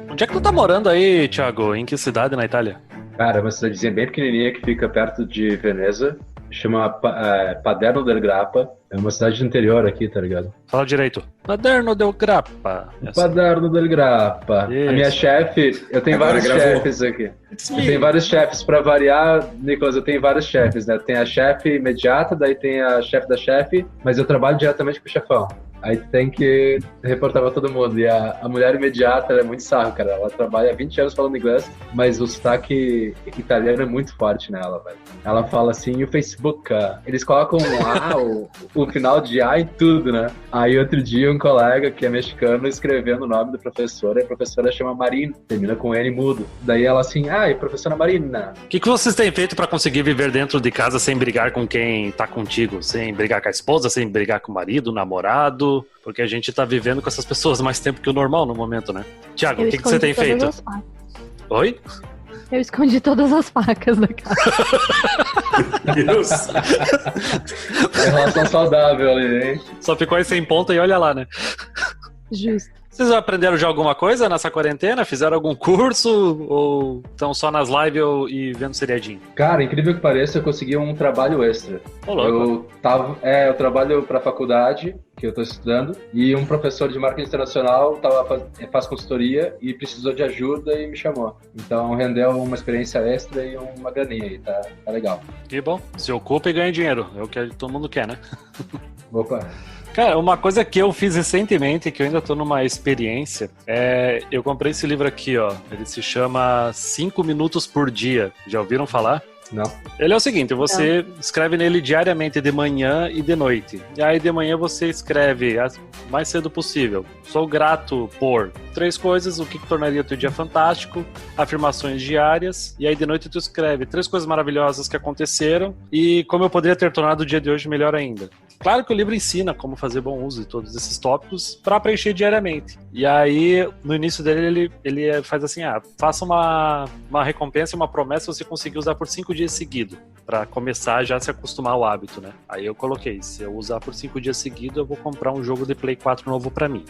Onde é que tu tá morando aí, Thiago? Em que cidade na Itália? Cara, é uma cidadezinha bem pequenininha que fica perto de Veneza. Chama Paderno del Grappa. É uma cidade do interior aqui, tá ligado? Fala direito. Paderno del Grappa. É assim. Paderno del Grappa. A minha Isso. chefe, eu tenho Agora vários gravou. chefes aqui. Eu tenho vários chefes pra variar, Nicolas, eu tenho vários chefes, né? Tem a chefe imediata, daí tem a chefe da chefe, mas eu trabalho diretamente com o chefão. Aí tem que reportar pra todo mundo. E a mulher imediata, ela é muito sarro, cara. Ela trabalha há 20 anos falando inglês, mas o sotaque italiano é muito forte nela, velho. Ela fala assim, e o Facebook, eles colocam o final de A em tudo, né? Aí outro dia um colega que é mexicano escrevendo o nome da professora, e a professora chama Marina, termina com N mudo. Daí ela assim, e professora Marina. O que vocês têm feito pra conseguir viver dentro de casa sem brigar com quem tá contigo? Sem brigar com a esposa, sem brigar com o marido, o namorado? Porque a gente tá vivendo com essas pessoas mais tempo que o normal no momento, né? Tiago, o que você tem feito? Oi? Eu escondi todas as facas da casa. Deus. É relação saudável ali, hein? Só ficou aí sem ponta e olha lá, né? Justo. Vocês aprenderam já alguma coisa nessa quarentena? Fizeram algum curso? Ou estão só nas lives e vendo seriadinho? Cara, incrível que pareça, eu consegui um trabalho extra. Ô, louco. Eu trabalho para a faculdade, que eu estou estudando, e um professor de marketing internacional faz consultoria e precisou de ajuda e me chamou. Então rendeu uma experiência extra e uma graninha aí, tá legal. Que bom. Se ocupa e ganha dinheiro. É o que todo mundo quer, né? Opa! Cara, uma coisa que eu fiz recentemente, que eu ainda tô numa experiência, eu comprei esse livro aqui, ó. Ele se chama 5 Minutos por Dia. Já ouviram falar? Não. Ele é o seguinte, você escreve nele diariamente de manhã e de noite. E aí de manhã você escreve o mais cedo possível. Sou grato por 3 coisas, o que tornaria o teu dia fantástico, afirmações diárias. E aí de noite tu escreve 3 coisas maravilhosas que aconteceram e como eu poderia ter tornado o dia de hoje melhor ainda. Claro que o livro ensina como fazer bom uso de todos esses tópicos para preencher diariamente. E aí, no início dele, ele faz assim, faça uma recompensa e uma promessa se você conseguir usar por 5 dias seguidos, para começar já a se acostumar ao hábito, né? Aí eu coloquei, se eu usar por 5 dias seguidos, eu vou comprar um jogo de Play 4 novo para mim.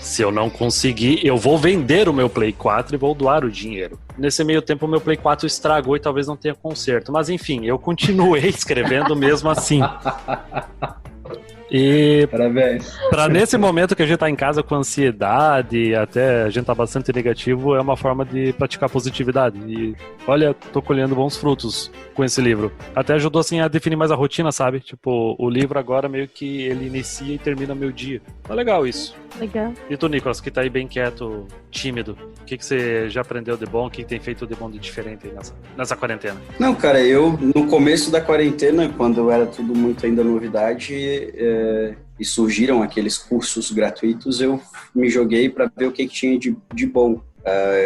Se eu não conseguir, eu vou vender o meu Play 4 e vou doar o dinheiro. Nesse meio tempo, o meu Play 4 estragou e talvez não tenha conserto. Mas enfim, eu continuei escrevendo mesmo assim. E parabéns. Para nesse momento que a gente tá em casa com ansiedade, até a gente tá bastante negativo, é uma forma de praticar positividade. E olha, tô colhendo bons frutos com esse livro. Até ajudou assim a definir mais a rotina, sabe? Tipo, o livro agora meio que ele inicia e termina meu dia. Tá legal isso. Legal. E tu, Nicolas, que tá aí bem quieto, tímido, o que você já aprendeu de bom? O que tem feito de bom de diferente aí nessa quarentena? Não, cara, eu no começo da quarentena, quando era tudo muito ainda novidade, e surgiram aqueles cursos gratuitos, eu me joguei para ver o que tinha de bom.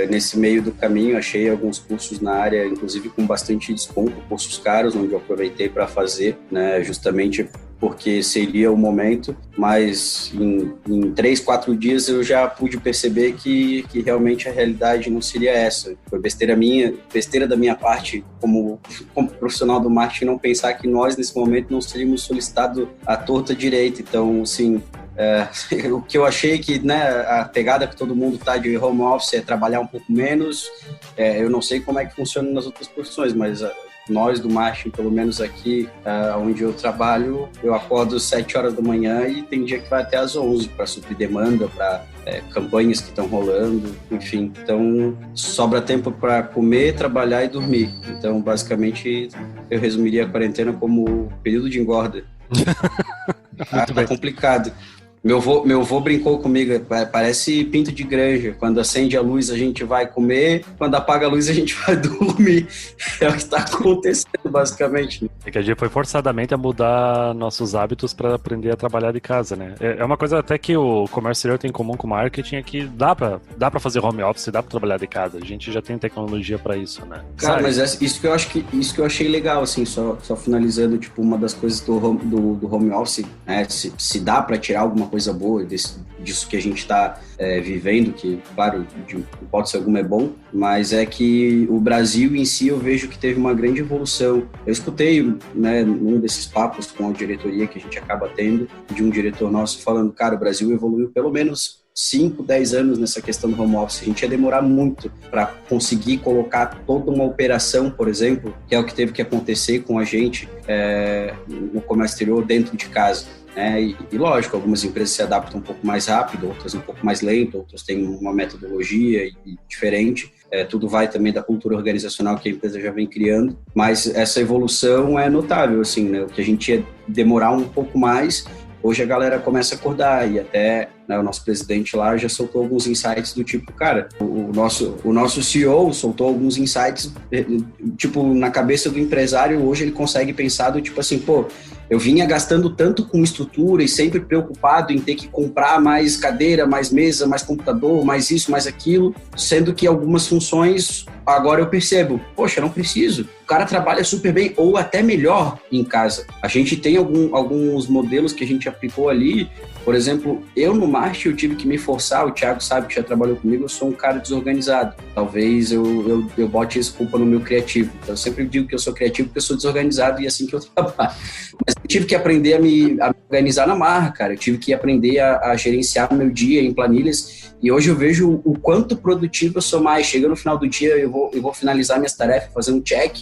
Nesse meio do caminho, achei alguns cursos na área, inclusive com bastante desconto, cursos caros, onde eu aproveitei para fazer, né, justamente porque seria o momento, mas em 3, 4 dias eu já pude perceber que realmente a realidade não seria essa. Foi besteira da minha parte, como profissional do marketing, não pensar que nós, nesse momento, não seríamos solicitados à torta direita. Então, assim, o que eu achei que, né, a pegada que todo mundo tá de home office é trabalhar um pouco menos. Eu não sei como é que funciona nas outras profissões, mas nós do marketing, pelo menos aqui onde eu trabalho, eu acordo às 7 horas da manhã e tem dia que vai até às 11 para suprir demanda, para campanhas que estão rolando, enfim. Então, sobra tempo para comer, trabalhar e dormir. Então, basicamente, eu resumiria a quarentena como período de engorda. Tá complicado. Meu vô brincou comigo, parece pinto de granja. Quando acende a luz, a gente vai comer. Quando apaga a luz, a gente vai dormir. É o que está acontecendo, basicamente. É que a gente foi forçadamente a mudar nossos hábitos para aprender a trabalhar de casa, né? É uma coisa até que o comércio exterior tem em comum com o marketing, é que dá para fazer home office, dá para trabalhar de casa. A gente já tem tecnologia para isso, né? Cara, mas isso que eu achei legal, assim, só finalizando, tipo, uma das coisas do home office, né? Se dá para tirar alguma coisa boa disso que a gente está vivendo, que, claro, de hipótese alguma é bom, mas é que o Brasil em si eu vejo que teve uma grande evolução. Eu escutei, né, num desses papos com a diretoria que a gente acaba tendo, de um diretor nosso falando, cara, o Brasil evoluiu pelo menos 5, 10 anos nessa questão do home office. A gente ia demorar muito para conseguir colocar toda uma operação, por exemplo, que é o que teve que acontecer com a gente no comércio exterior dentro de casa. E lógico, algumas empresas se adaptam um pouco mais rápido, outras um pouco mais lento, outras têm uma metodologia diferente. Tudo vai também da cultura organizacional que a empresa já vem criando, mas essa evolução é notável, assim, né? O que a gente ia demorar um pouco mais, hoje a galera começa a acordar e até o nosso presidente lá já soltou alguns insights do tipo, cara, o nosso CEO soltou alguns insights, tipo, na cabeça do empresário, hoje ele consegue pensar do tipo assim, pô, eu vinha gastando tanto com estrutura e sempre preocupado em ter que comprar mais cadeira, mais mesa, mais computador, mais isso, mais aquilo, sendo que algumas funções, agora eu percebo, poxa, não preciso. O cara trabalha super bem ou até melhor em casa. A gente tem alguns modelos que a gente aplicou ali. Por exemplo, eu no marketing eu tive que me forçar, o Thiago sabe que já trabalhou comigo, eu sou um cara desorganizado. Talvez eu bote essa culpa no meu criativo. Então, eu sempre digo que eu sou criativo porque eu sou desorganizado e é assim que eu trabalho. Mas eu tive que aprender a me organizar na marra, cara. Eu tive que aprender a gerenciar o meu dia em planilhas e hoje eu vejo o quanto produtivo eu sou mais. Chega no final do dia, eu vou finalizar minhas tarefas, fazer um check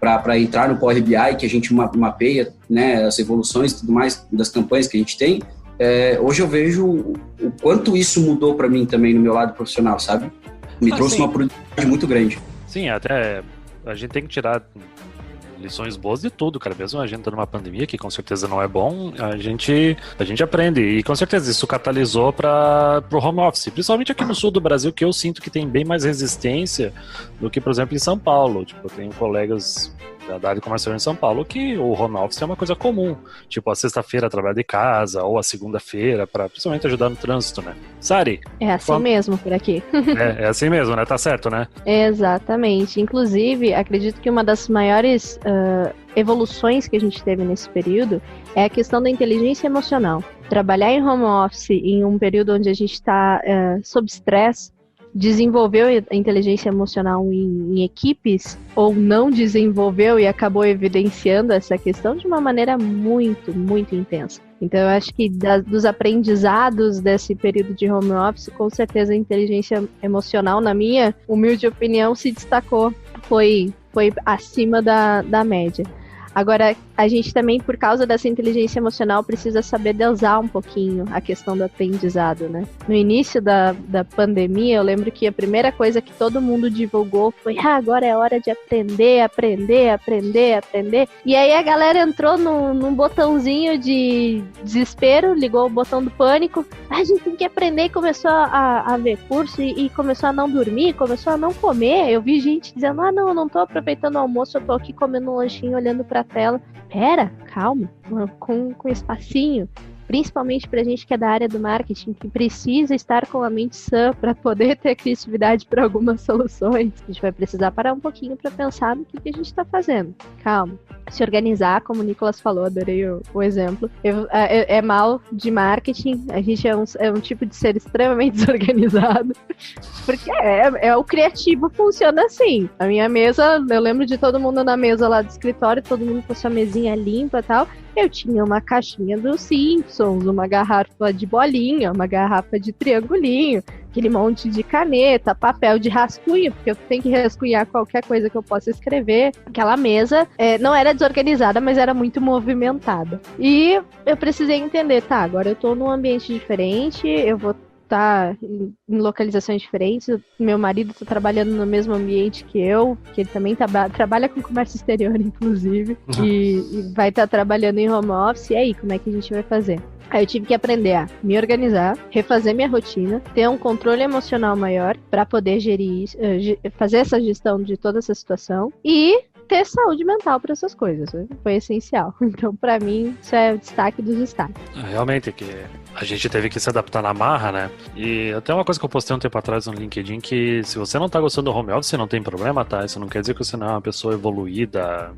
para entrar no Power BI, que a gente mapeia, né, as evoluções e tudo mais das campanhas que a gente tem. Hoje eu vejo o quanto isso mudou para mim também no meu lado profissional, sabe? Me trouxe uma produtividade muito grande. Sim, até a gente tem que tirar lições boas de tudo, cara. Mesmo a gente tá numa pandemia, que com certeza não é bom, a gente aprende. E com certeza isso catalisou pro home office. Principalmente aqui no sul do Brasil, que eu sinto que tem bem mais resistência do que, por exemplo, em São Paulo. Tipo, eu tenho colegas da área comercial em São Paulo que o home office é uma coisa comum. Tipo, a sexta-feira trabalhar de casa, ou a segunda-feira, para principalmente ajudar no trânsito, né? Sari? É assim mesmo por aqui. É assim mesmo, né? Tá certo, né? Exatamente. Inclusive, acredito que uma das maiores evoluções que a gente teve nesse período é a questão da inteligência emocional. Trabalhar em home office em um período onde a gente está sob estresse, desenvolveu a inteligência emocional em equipes ou não desenvolveu e acabou evidenciando essa questão de uma maneira muito, muito intensa. Então, eu acho que dos aprendizados desse período de home office, com certeza a inteligência emocional, na minha humilde opinião, se destacou, foi acima da média. Agora, a gente também, por causa dessa inteligência emocional, precisa saber dosar um pouquinho a questão do aprendizado, né? No início da pandemia, eu lembro que a primeira coisa que todo mundo divulgou foi agora é hora de aprender. E aí a galera entrou num botãozinho de desespero, ligou o botão do pânico. A gente tem que aprender e começou a ver curso e começou a não dormir, começou a não comer. Eu vi gente dizendo, não, eu não tô aproveitando o almoço, eu tô aqui comendo um lanchinho, olhando pra tela. Pera, calma, com espacinho. Principalmente pra gente que é da área do marketing, que precisa estar com a mente sã para poder ter criatividade para algumas soluções. A gente vai precisar parar um pouquinho para pensar no que a gente está fazendo. Calma. Se organizar, como o Nicolas falou, adorei o exemplo. É mal de marketing, a gente é um tipo de ser extremamente desorganizado, porque o criativo funciona assim. A minha mesa, eu lembro de todo mundo na mesa lá do escritório, todo mundo com sua mesinha limpa e tal. Eu tinha uma caixinha dos Simpsons, uma garrafa de bolinha, uma garrafa de triangulinho, aquele monte de caneta, papel de rascunho, porque eu tenho que rascunhar qualquer coisa que eu possa escrever. Aquela mesa não era desorganizada, mas era muito movimentada. E eu precisei entender, agora eu tô num ambiente diferente, eu vou estar em localizações diferentes. Meu marido está trabalhando no mesmo ambiente que eu, que ele também trabalha com comércio exterior, inclusive, e vai estar trabalhando em home office. E aí, como é que a gente vai fazer? Aí eu tive que aprender a me organizar, refazer minha rotina, ter um controle emocional maior para poder gerir, fazer essa gestão de toda essa situação e ter saúde mental para essas coisas, né? Foi essencial. Então, para mim, isso é o destaque dos destaques. Realmente, que a gente teve que se adaptar na marra, né? E até uma coisa que eu postei um tempo atrás no LinkedIn, que se você não tá gostando do home office, não tem problema, tá? Isso não quer dizer que você não é uma pessoa evoluída.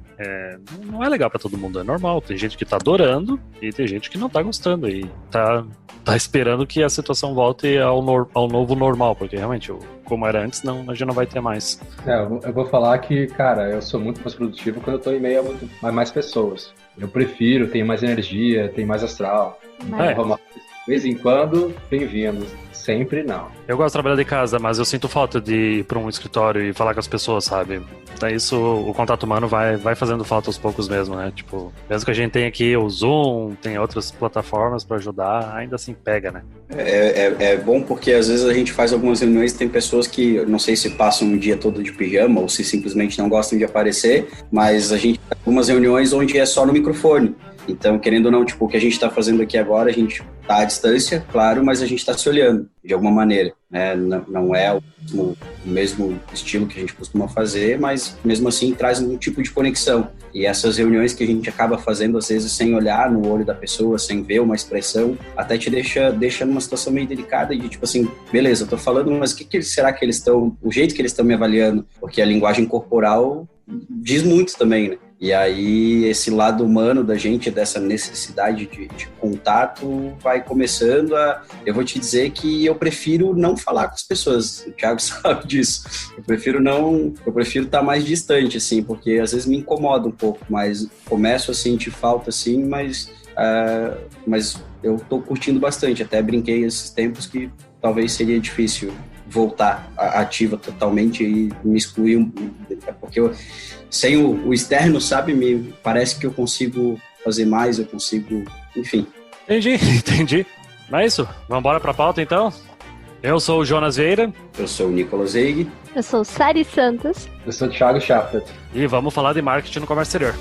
Não é legal para todo mundo, é normal. Tem gente que tá adorando e tem gente que não tá gostando e tá esperando que a situação volte ao novo normal, porque realmente, como era antes, a gente não vai ter mais. Eu vou falar que, cara, eu sou muito mais produtivo quando eu tô em meio a mais pessoas. Eu prefiro, tenho mais energia, tenho mais astral. vez em quando, bem-vindos. Sempre não. Eu gosto de trabalhar de casa, mas eu sinto falta de ir para um escritório e falar com as pessoas, sabe? Então isso, o contato humano vai fazendo falta aos poucos mesmo, né? Tipo, mesmo que a gente tenha aqui o Zoom, tem outras plataformas para ajudar, ainda assim pega, né? É bom porque às vezes a gente faz algumas reuniões e tem pessoas que, não sei se passam o dia todo de pijama ou se simplesmente não gostam de aparecer, mas a gente tem algumas reuniões onde é só no microfone. Então, querendo ou não, tipo, o que a gente está fazendo aqui agora, a gente está à distância, claro, mas a gente está se olhando, de alguma maneira, né? Não é o mesmo estilo que a gente costuma fazer, mas mesmo assim traz um tipo de conexão. E essas reuniões que a gente acaba fazendo, às vezes, sem olhar no olho da pessoa, sem ver uma expressão, até te deixa numa situação meio delicada de, tipo assim, beleza, eu tô falando, mas será que eles estão, o jeito que eles estão me avaliando? Porque a linguagem corporal diz muito também, né? E aí, esse lado humano da gente, dessa necessidade de contato, vai começando a... Eu vou te dizer que eu prefiro não falar com as pessoas, o Thiago sabe disso. Eu prefiro estar mais distante, assim, porque às vezes me incomoda um pouco, mas começo a sentir falta, assim, mas eu tô curtindo bastante. Até brinquei esses tempos que talvez seria difícil voltar ativa totalmente e me excluir, porque sem o externo, sabe, me parece que eu consigo fazer mais, eu consigo, enfim. Entendi. Mas é isso, vamos embora pra pauta então? Eu sou o Jonas Vieira. Eu sou o Nicolas Eig. Eu sou Sari Santos. Eu sou o Thiago Schaffert. E vamos falar de marketing no comércio exterior.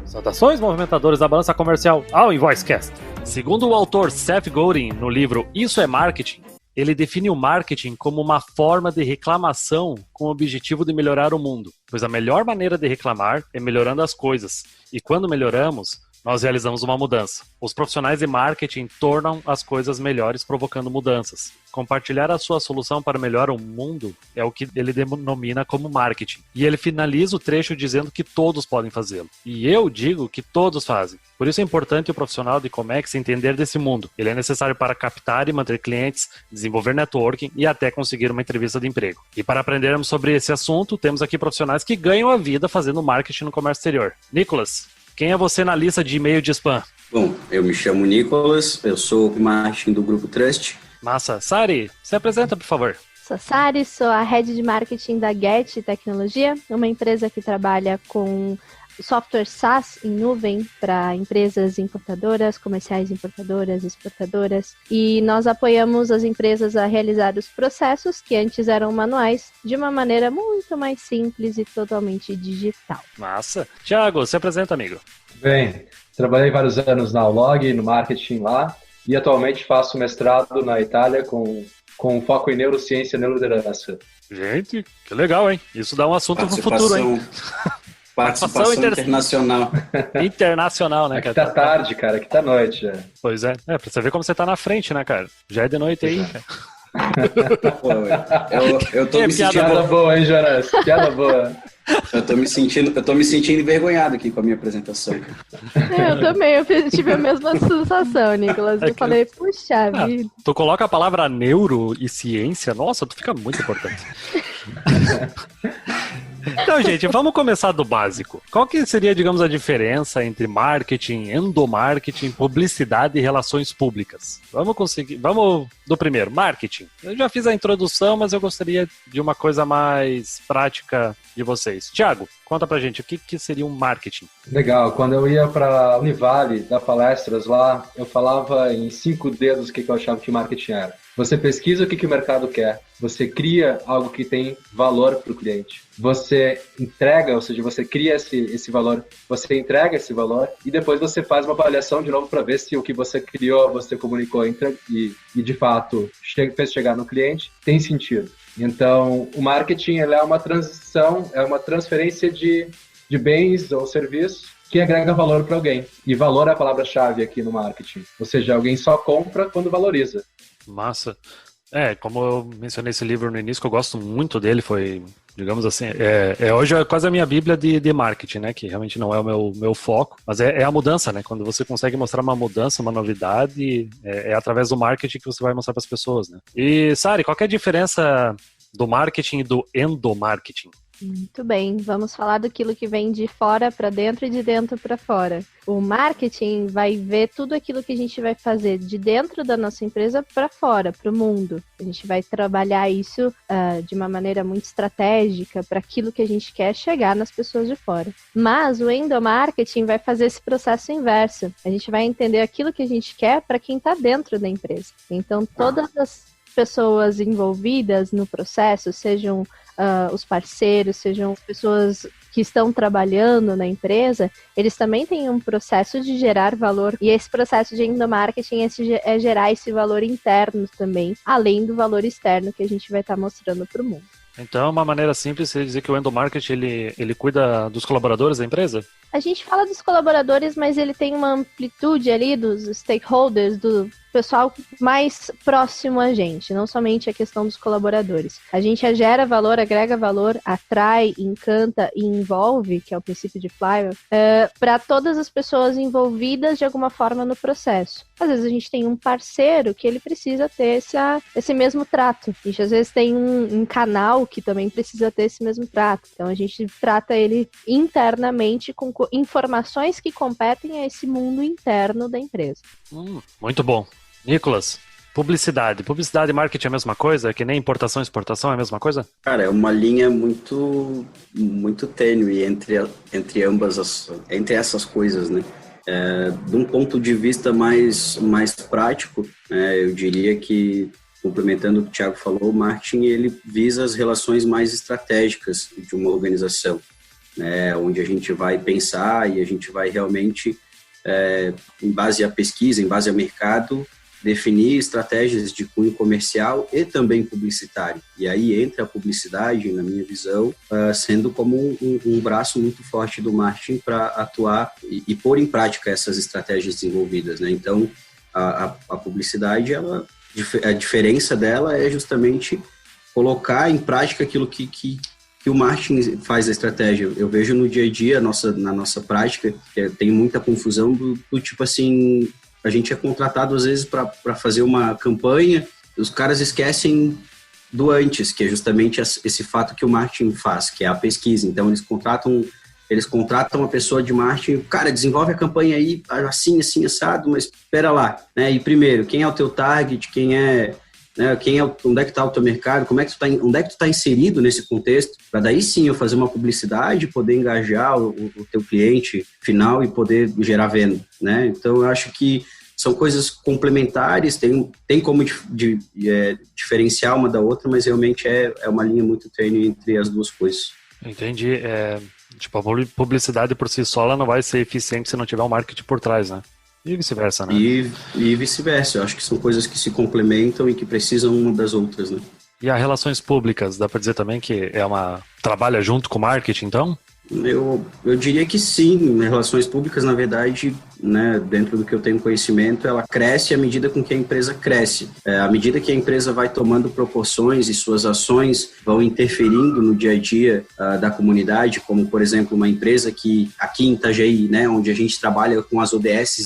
Saudações, movimentadores da balança comercial ao InvoiceCast. Segundo o autor Seth Godin, no livro Isso é Marketing, ele define o marketing como uma forma de reclamação com o objetivo de melhorar o mundo, pois a melhor maneira de reclamar é melhorando as coisas, e quando melhoramos, nós realizamos uma mudança. Os profissionais de marketing tornam as coisas melhores provocando mudanças. Compartilhar a sua solução para melhorar o mundo é o que ele denomina como marketing. E ele finaliza o trecho dizendo que todos podem fazê-lo. E eu digo que todos fazem. Por isso é importante o profissional de Comex entender desse mundo. Ele é necessário para captar e manter clientes, desenvolver networking e até conseguir uma entrevista de emprego. E para aprendermos sobre esse assunto, temos aqui profissionais que ganham a vida fazendo marketing no comércio exterior. Nicolas, quem é você na lista de e-mail de spam? Bom, eu me chamo Nicolas, eu sou o marketing do Grupo Trust. Massa. Sari, se apresenta, por favor. Sou Sari, sou a Head de Marketing da Get Tecnologia, uma empresa que trabalha com software SaaS em nuvem para empresas importadoras, comerciais importadoras, exportadoras. E nós apoiamos as empresas a realizar os processos que antes eram manuais de uma maneira muito mais simples e totalmente digital. Massa. Thiago, se apresenta, amigo. Bem, trabalhei vários anos na Allog, no marketing lá, e atualmente faço mestrado na Itália com foco em neurociência e neuroliderança. Gente, que legal, hein? Isso dá um assunto pro futuro, hein? Participação internacional. Internacional, né, Aqui cara? Tá tarde, cara. Aqui tá noite já. Pois é. Pra você ver como você tá na frente, né, cara? Já é de noite aí, cara. Pô, eu tô me sentindo... Piada boa, hein, Jonas? Piada boa. Eu tô me sentindo envergonhado aqui com a minha apresentação. Eu também, eu tive a mesma sensação, Nicolas. Eu falei, puxa vida. Tu coloca a palavra neuro e ciência, nossa, tu fica muito importante. Então, gente, vamos começar do básico. Qual que seria, digamos, a diferença entre marketing, endomarketing, publicidade e relações públicas? Vamos do primeiro, marketing. Eu já fiz a introdução, mas eu gostaria de uma coisa mais prática de vocês. Thiago, conta pra gente, o que seria um marketing? Legal, quando eu ia pra Univale dar palestras lá, eu falava em 5 dedos o que eu achava que marketing era. Você pesquisa o que o mercado quer, você cria algo que tem valor para o cliente, você entrega, ou seja, você cria esse valor, você entrega esse valor e depois você faz uma avaliação de novo para ver se o que você criou, você comunicou e de fato fez chegar no cliente, tem sentido. Então, o marketing ele é uma transição, é uma transferência de bens ou serviços que agrega valor para alguém. E valor é a palavra-chave aqui no marketing. Ou seja, alguém só compra quando valoriza. Massa. Como eu mencionei esse livro no início, que eu gosto muito dele, foi, digamos assim, hoje é quase a minha bíblia de marketing, né, que realmente não é o meu foco, mas é a mudança, né, quando você consegue mostrar uma mudança, uma novidade, é através do marketing que você vai mostrar para as pessoas, né. E, Sari, qual que é a diferença do marketing e do endomarketing? Muito bem, vamos falar daquilo que vem de fora para dentro e de dentro para fora. O marketing vai ver tudo aquilo que a gente vai fazer de dentro da nossa empresa para fora, para o mundo. A gente vai trabalhar isso de uma maneira muito estratégica para aquilo que a gente quer chegar nas pessoas de fora. Mas o endomarketing vai fazer esse processo inverso. A gente vai entender aquilo que a gente quer para quem está dentro da empresa. Então, todas as pessoas envolvidas no processo, sejam os parceiros, sejam as pessoas que estão trabalhando na empresa, eles também têm um processo de gerar valor, e esse processo de endomarketing é gerar esse valor interno também, além do valor externo que a gente vai estar mostrando para o mundo. Então, uma maneira simples é dizer que o endomarketing ele cuida dos colaboradores da empresa? A gente fala dos colaboradores, mas ele tem uma amplitude ali dos stakeholders, do pessoal mais próximo a gente, não somente a questão dos colaboradores. A gente gera valor, agrega valor, atrai, encanta e envolve, que é o princípio de Flywheel, para todas as pessoas envolvidas de alguma forma no processo. Às vezes a gente tem um parceiro que ele precisa ter esse mesmo trato. A gente às vezes tem um canal que também precisa ter esse mesmo trato. Então a gente trata ele internamente com informações que competem a esse mundo interno da empresa. Muito bom. Nicolas, publicidade. Publicidade e marketing é a mesma coisa? É que nem importação e exportação é a mesma coisa? Cara, é uma linha muito, muito tênue entre ambas entre essas coisas, né? De um ponto de vista mais prático, eu diria que, complementando o que o Thiago falou, o marketing ele visa as relações mais estratégicas de uma organização, né? Onde a gente vai pensar e a gente vai realmente, em base à pesquisa, em base ao mercado, definir estratégias de cunho comercial e também publicitário. E aí entra a publicidade, na minha visão, sendo como um braço muito forte do marketing para atuar e pôr em prática essas estratégias desenvolvidas, né? Então, a publicidade, a diferença dela é justamente colocar em prática aquilo que o marketing faz a estratégia. Eu vejo no dia a dia, na nossa prática, tem muita confusão do tipo assim, a gente é contratado às vezes para fazer uma campanha, os caras esquecem do antes, que é justamente esse fato que o marketing faz, que é a pesquisa. Então eles contratam uma pessoa de marketing, cara, desenvolve a campanha aí, assim, assado, mas espera lá, né? E primeiro, quem é o teu target, né, onde é que está o teu mercado, onde é que tu está inserido nesse contexto, para daí sim eu fazer uma publicidade, poder engajar o teu cliente final e poder gerar venda, né? Então eu acho que são coisas complementares, tem como diferenciar uma da outra, mas realmente é uma linha muito tênue entre as duas coisas. Entendi. Tipo, a publicidade por si só ela não vai ser eficiente se não tiver um marketing por trás, né? E vice-versa, né? E vice-versa. Eu acho que são coisas que se complementam e que precisam uma das outras, né? E as relações públicas, dá para dizer também que trabalha junto com o marketing, então? Eu diria que sim. Relações públicas, na verdade, né, dentro do que eu tenho conhecimento, ela cresce à medida com que a empresa cresce. À medida que a empresa vai tomando proporções e suas ações vão interferindo no dia a dia da comunidade, como, por exemplo, uma empresa que aqui em Itajaí, né, onde a gente trabalha com as ODS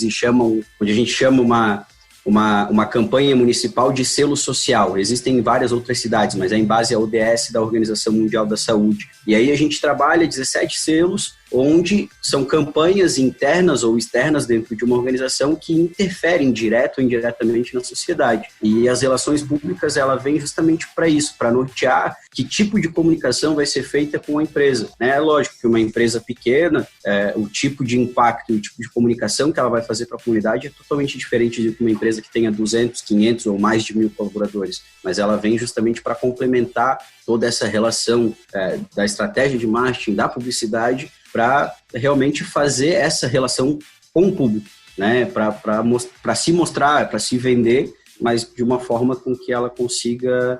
onde a gente chama uma campanha municipal de selo social. Existem várias outras cidades, mas é em base à ODS da Organização Mundial da Saúde. E aí a gente trabalha 17 selos, onde são campanhas internas ou externas dentro de uma organização que interferem direto ou indiretamente na sociedade. E as relações públicas, ela vem justamente para isso, para nortear que tipo de comunicação vai ser feita com a empresa. É lógico que uma empresa pequena, o tipo de impacto, o tipo de comunicação que ela vai fazer para a comunidade é totalmente diferente de uma empresa que tenha 200, 500 ou mais de 1.000 colaboradores. Mas ela vem justamente para complementar toda essa relação da estratégia de marketing, da publicidade, para realmente fazer essa relação com o público, né? Para se mostrar, para se vender, mas de uma forma com que ela consiga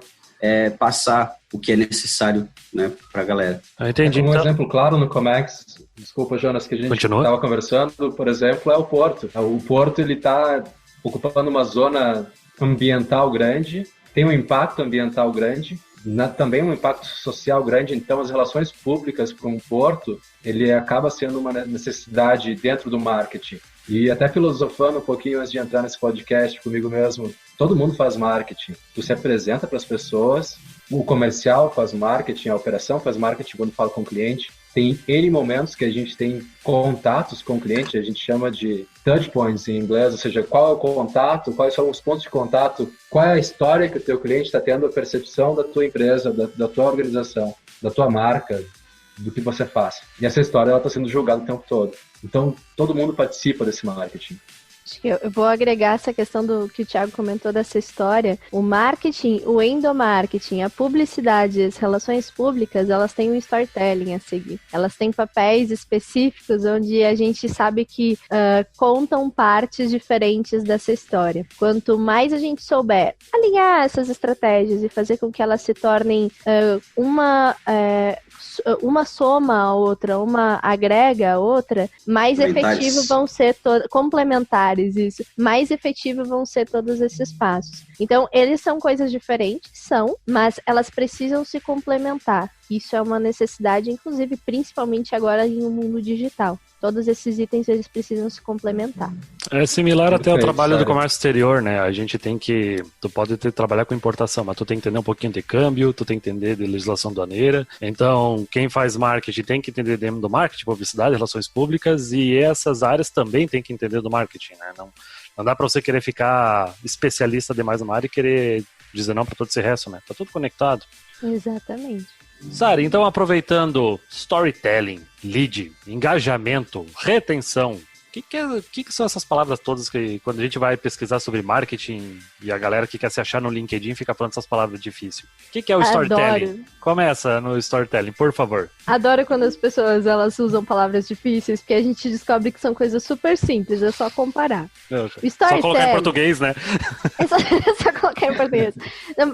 passar o que é necessário, né, para a galera. Entendi. Um exemplo claro no Comex, desculpa, Jonas, que a gente estava conversando, por exemplo, é o Porto. O Porto está ocupando uma zona ambiental grande, tem um impacto ambiental grande, também um impacto social grande. Então as relações públicas para um porto, ele acaba sendo uma necessidade dentro do marketing. E até filosofando um pouquinho antes de entrar nesse podcast comigo mesmo, todo mundo faz marketing. Tu se apresenta para as pessoas, o comercial faz marketing, a operação faz marketing quando fala com o cliente. Tem N momentos que a gente tem contatos com o cliente, a gente chama de touch points em inglês, ou seja, qual é o contato, quais são os pontos de contato, qual é a história que o teu cliente está tendo, a percepção da tua empresa, da tua organização, da tua marca, do que você faz. E essa história está sendo julgada o tempo todo. Então, todo mundo participa desse marketing. Acho que eu vou agregar essa questão do que o Thiago comentou dessa história. O marketing, o endomarketing, a publicidade, as relações públicas, elas têm um storytelling a seguir. Elas têm papéis específicos onde a gente sabe que contam partes diferentes dessa história. Quanto mais a gente souber alinhar essas estratégias e fazer com que elas se tornem uma soma a outra, uma agrega a outra, mais efetivo vão ser complementares, isso. Mais efetivo vão ser todos esses passos. Então, eles são coisas diferentes, mas elas precisam se complementar. Isso é uma necessidade, inclusive, principalmente agora em um mundo digital. Todos esses itens, eles precisam se complementar. É similar até ao trabalho do comércio exterior, né? A gente tem que... Tu pode trabalhar com importação, mas tu tem que entender um pouquinho de câmbio, tu tem que entender de legislação aduaneira. Então, quem faz marketing tem que entender dentro do marketing, publicidade, relações públicas, e essas áreas também tem que entender do marketing, né? Não dá pra você querer ficar especialista demais numa área e querer dizer não pra todo esse resto, né? Tá tudo conectado. Exatamente. Sara, então aproveitando storytelling, lead, engajamento, retenção, o que são essas palavras todas que quando a gente vai pesquisar sobre marketing e a galera que quer se achar no LinkedIn fica falando essas palavras difíceis? O que é o storytelling? Adoro. Começa no storytelling, por favor. Adoro quando as pessoas elas usam palavras difíceis, porque a gente descobre que são coisas super simples, é só comparar. Só colocar em português, né? É só colocar em português.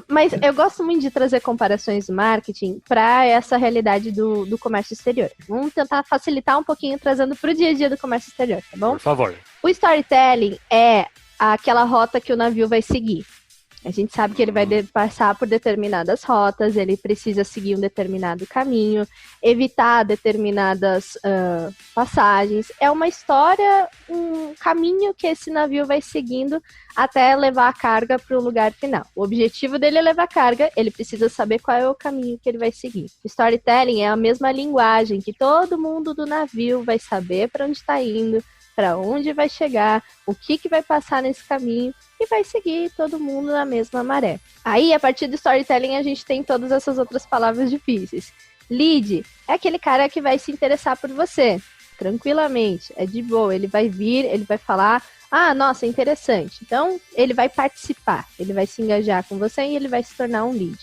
Mas eu gosto muito de trazer comparações do marketing para essa realidade do comércio exterior. Vamos tentar facilitar um pouquinho trazendo para o dia a dia do comércio exterior, tá bom? Por favor. O storytelling é aquela rota que o navio vai seguir. A gente sabe que ele vai passar por determinadas rotas, ele precisa seguir um determinado caminho, evitar determinadas passagens. É uma história, um caminho que esse navio vai seguindo até levar a carga para o lugar final. O objetivo dele é levar carga, ele precisa saber qual é o caminho que ele vai seguir. Storytelling é a mesma linguagem que todo mundo do navio vai saber para onde está indo, para onde vai chegar, o que vai passar nesse caminho e vai seguir todo mundo na mesma maré. Aí, a partir do storytelling, a gente tem todas essas outras palavras difíceis. Lead é aquele cara que vai se interessar por você, tranquilamente, é de boa, ele vai vir, ele vai falar, nossa, interessante. Então, ele vai participar, ele vai se engajar com você e ele vai se tornar um lead.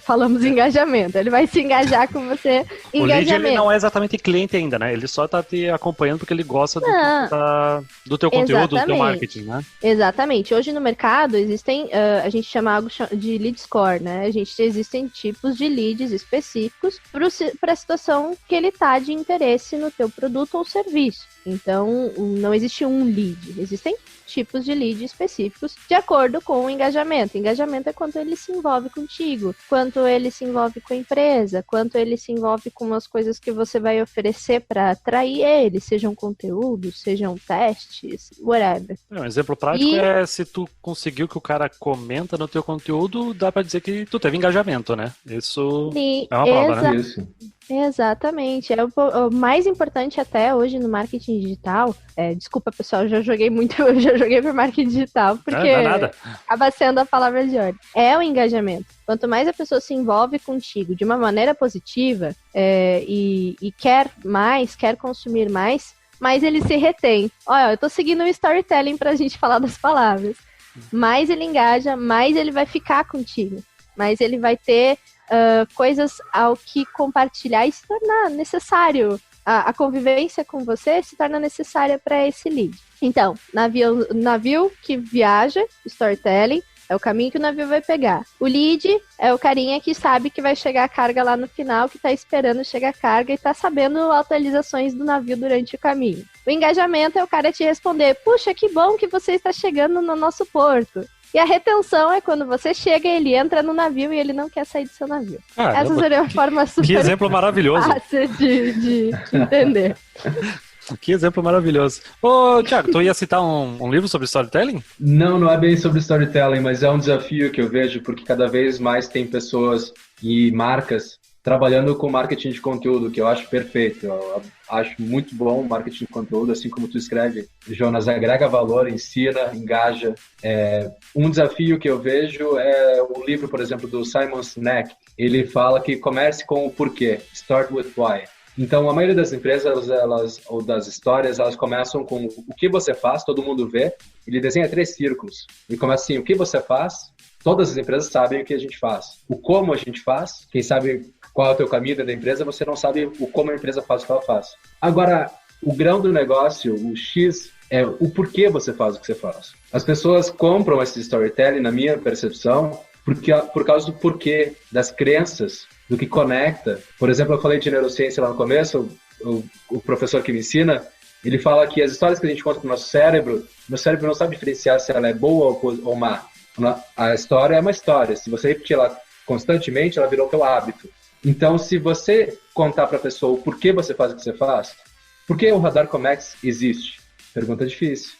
Falamos engajamento, ele vai se engajar com você. O lead ele não é exatamente cliente ainda, né? Ele só tá te acompanhando porque ele gosta do teu conteúdo, do teu marketing, né? Exatamente. Hoje no mercado existem, a gente chama algo de lead score, né? Existem tipos de leads específicos para a situação que ele tá de interesse no teu produto ou serviço. Então, não existe um lead, existem tipos de lead específicos de acordo com o engajamento. Engajamento é quanto ele se envolve contigo, quanto ele se envolve com a empresa, quanto ele se envolve com as coisas que você vai oferecer para atrair ele, sejam conteúdos, sejam testes, whatever. Um exemplo prático é se tu conseguiu que o cara comenta no teu conteúdo, dá para dizer que tu teve engajamento, né? Isso é uma prova, né? Isso. Exatamente. O mais importante até hoje no marketing digital, desculpa pessoal, eu já joguei para marketing digital, porque acaba sendo a palavra de ordem. É o engajamento. Quanto mais a pessoa se envolve contigo de uma maneira positiva e quer mais, quer consumir mais ele se retém. Olha, eu tô seguindo o storytelling pra gente falar das palavras. Mais ele engaja, mais ele vai ficar contigo. Mais ele vai ter coisas ao que compartilhar e se tornar necessário. A convivência com você se torna necessária para esse lead. Então, navio que viaja, storytelling, é o caminho que o navio vai pegar. O lead é o carinha que sabe que vai chegar a carga lá no final, que está esperando chegar a carga e está sabendo atualizações do navio durante o caminho. O engajamento é o cara te responder, puxa, que bom que você está chegando no nosso porto. E a retenção é quando você chega e ele entra no navio e ele não quer sair do seu navio. Essa seria uma forma super que exemplo maravilhoso. Fácil de entender. Que exemplo maravilhoso. Ô, Thiago, tu ia citar um livro sobre storytelling? Não é bem sobre storytelling, mas é um desafio que eu vejo, porque cada vez mais tem pessoas e marcas trabalhando com marketing de conteúdo, que eu acho perfeito. Eu acho muito bom o marketing de conteúdo, assim como tu escreve, Jonas, agrega valor, ensina, engaja. Um desafio que eu vejo é um livro, por exemplo, do Simon Sinek. Ele fala que comece com o porquê, start with why. Então, a maioria das empresas, ou das histórias, elas começam com o que você faz, todo mundo vê. Ele desenha 3 círculos. Ele começa assim, o que você faz, todas as empresas sabem o que a gente faz. O como a gente faz, quem sabe qual é o teu caminho dentro da empresa, você não sabe o como a empresa faz o que ela faz. Agora, o grão do negócio, o X, é o porquê você faz o que você faz. As pessoas compram esse storytelling, na minha percepção, por causa do porquê, das crenças, do que conecta. Por exemplo, eu falei de neurociência lá no começo, o professor que me ensina, ele fala que as histórias que a gente conta pro nosso cérebro não sabe diferenciar se ela é boa ou má. A história é uma história. Se você repetir ela constantemente, ela virou teu hábito. Então, se você contar para a pessoa o porquê você faz o que você faz, por que o Radar Comex existe? Pergunta difícil.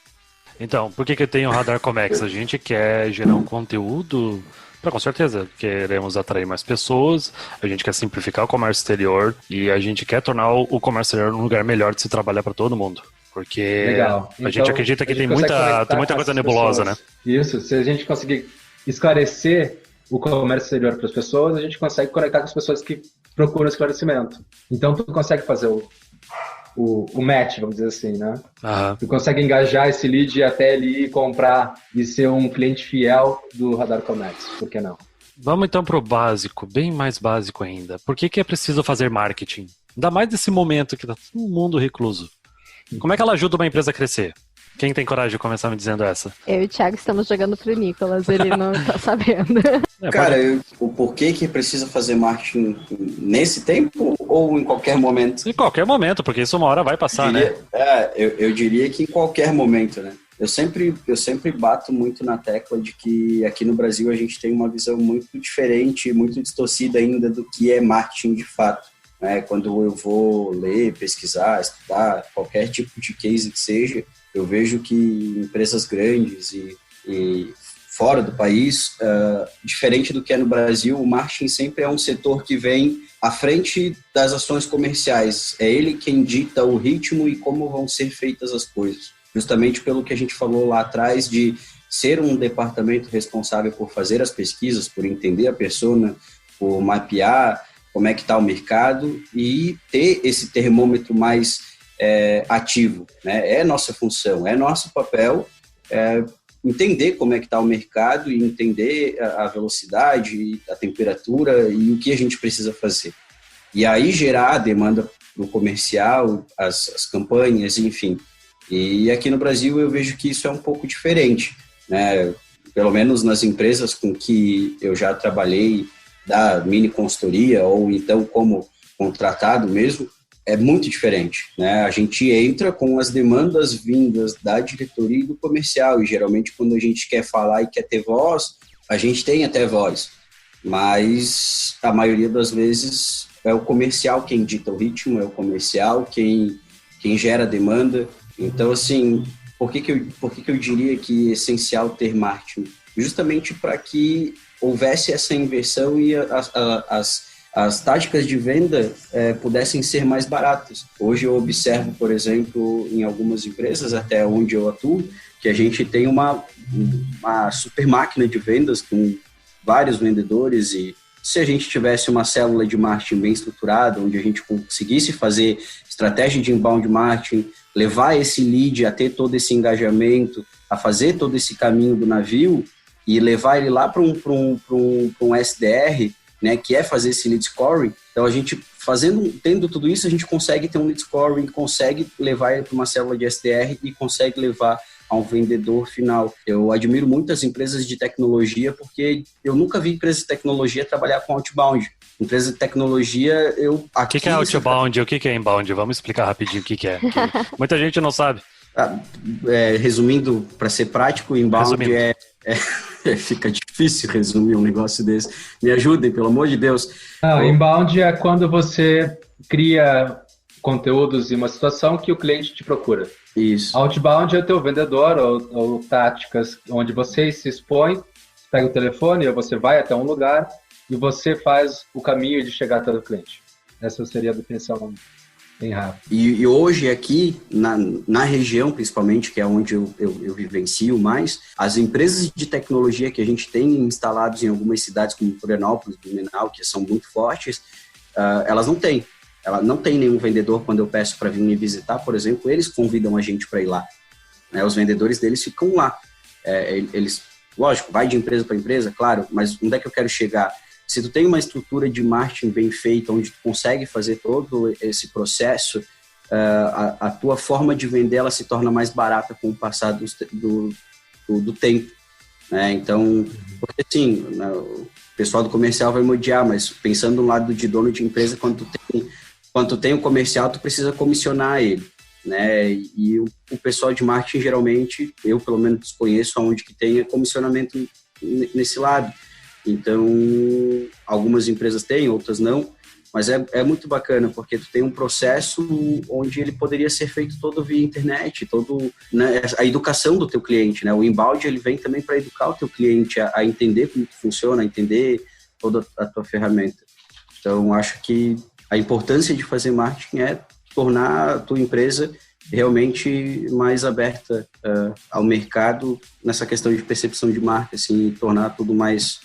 Então, por que tem o Radar Comex? A gente quer gerar um conteúdo... Com certeza, queremos atrair mais pessoas, a gente quer simplificar o comércio exterior e a gente quer tornar o comércio exterior um lugar melhor de se trabalhar para todo mundo. Porque Legal. A gente acredita que tem muita coisa nebulosa, né? Isso, se a gente conseguir esclarecer o comércio exterior para as pessoas, a gente consegue conectar com as pessoas que procuram esclarecimento. Então, tu consegue fazer o match, vamos dizer assim, né? Aham. Tu consegue engajar esse lead até ele ir comprar e ser um cliente fiel do Radar Comex, por que não? Vamos então pro básico, bem mais básico ainda. Por que é preciso fazer marketing? Ainda mais nesse momento que tá todo mundo recluso. Como é que ela ajuda uma empresa a crescer? Quem tem coragem de começar me dizendo essa? Eu e o Thiago estamos jogando pro Nicolas, ele não tá sabendo. Cara, o porquê que precisa fazer marketing nesse tempo ou em qualquer momento? Em qualquer momento, porque isso uma hora vai passar, né? Eu diria que em qualquer momento, né? Eu sempre bato muito na tecla de que aqui no Brasil a gente tem uma visão muito diferente, muito distorcida ainda do que é marketing de fato. Né? Quando eu vou ler, pesquisar, estudar, qualquer tipo de case que seja, eu vejo que empresas grandes e fora do país, diferente do que é no Brasil, o marketing sempre é um setor que vem à frente das ações comerciais. É ele quem dita o ritmo e como vão ser feitas as coisas. Justamente pelo que a gente falou lá atrás de ser um departamento responsável por fazer as pesquisas, por entender a persona, por mapear como é que está o mercado e ter esse termômetro mais ativo, né? É nossa função, é nosso papel entender como é que está o mercado e entender a velocidade, a temperatura e o que a gente precisa fazer. E aí gerar a demanda no comercial, as campanhas, enfim. E aqui no Brasil eu vejo que isso é um pouco diferente, né? Pelo menos nas empresas com que eu já trabalhei, da mini consultoria ou então como contratado mesmo, é muito diferente, né? A gente entra com as demandas vindas da diretoria e do comercial, e geralmente quando a gente quer falar e quer ter voz, a gente tem até voz, mas a maioria das vezes é o comercial quem dita o ritmo, é o comercial quem gera demanda. Então, assim, por que eu diria que é essencial ter marketing? Justamente para que houvesse essa inversão e as táticas de venda pudessem ser mais baratas. Hoje eu observo, por exemplo, em algumas empresas, até onde eu atuo, que a gente tem uma super máquina de vendas com vários vendedores, e se a gente tivesse uma célula de marketing bem estruturada, onde a gente conseguisse fazer estratégia de inbound marketing, levar esse lead a ter todo esse engajamento, a fazer todo esse caminho do navio e levar ele lá para um SDR, né, que é fazer esse lead scoring. Então, a gente tendo tudo isso, a gente consegue ter um lead scoring, consegue levar ele para uma célula de SDR e consegue levar a um vendedor final. Eu admiro muito as empresas de tecnologia, porque eu nunca vi empresa de tecnologia trabalhar com outbound. Empresa de tecnologia, O que é outbound e o que é inbound? Vamos explicar rapidinho o que é. Muita gente não sabe. Resumindo, para ser prático, inbound fica difícil resumir um negócio desse. Me ajudem, pelo amor de Deus. Inbound é quando você cria conteúdos e uma situação que o cliente te procura. Isso. Outbound é o teu vendedor ou táticas onde você se expõe, pega o telefone, ou você vai até um lugar e você faz o caminho de chegar até o cliente. Essa seria a definição bem rápida. E hoje aqui, na região principalmente, que é onde eu vivencio mais, as empresas de tecnologia que a gente tem instalados em algumas cidades como Florianópolis, Blumenau, que são muito fortes, elas não têm. Ela não tem nenhum vendedor. Quando eu peço para vir me visitar, por exemplo, eles convidam a gente para ir lá. Né? Os vendedores deles ficam lá. Eles, lógico, vai de empresa para empresa, claro, mas onde é que eu quero chegar? Se tu tem uma estrutura de marketing bem feita, onde tu consegue fazer todo esse processo, a tua forma de vender ela se torna mais barata com o passar do tempo. Né? Então, porque assim, o pessoal do comercial vai me odiar, mas pensando no lado de dono de empresa, quando tu tem o comercial, tu precisa comissionar ele. Né? E o pessoal de marketing, geralmente, eu pelo menos desconheço aonde que tem comissionamento nesse lado. Então, algumas empresas têm, outras não, mas é muito bacana, porque tu tem um processo onde ele poderia ser feito todo via internet, né, a educação do teu cliente, né? O inbound, ele vem também para educar o teu cliente a entender como funciona, a entender toda a tua ferramenta. Então, acho que a importância de fazer marketing é tornar a tua empresa realmente mais aberta ao mercado nessa questão de percepção de marca, assim, tornar tudo mais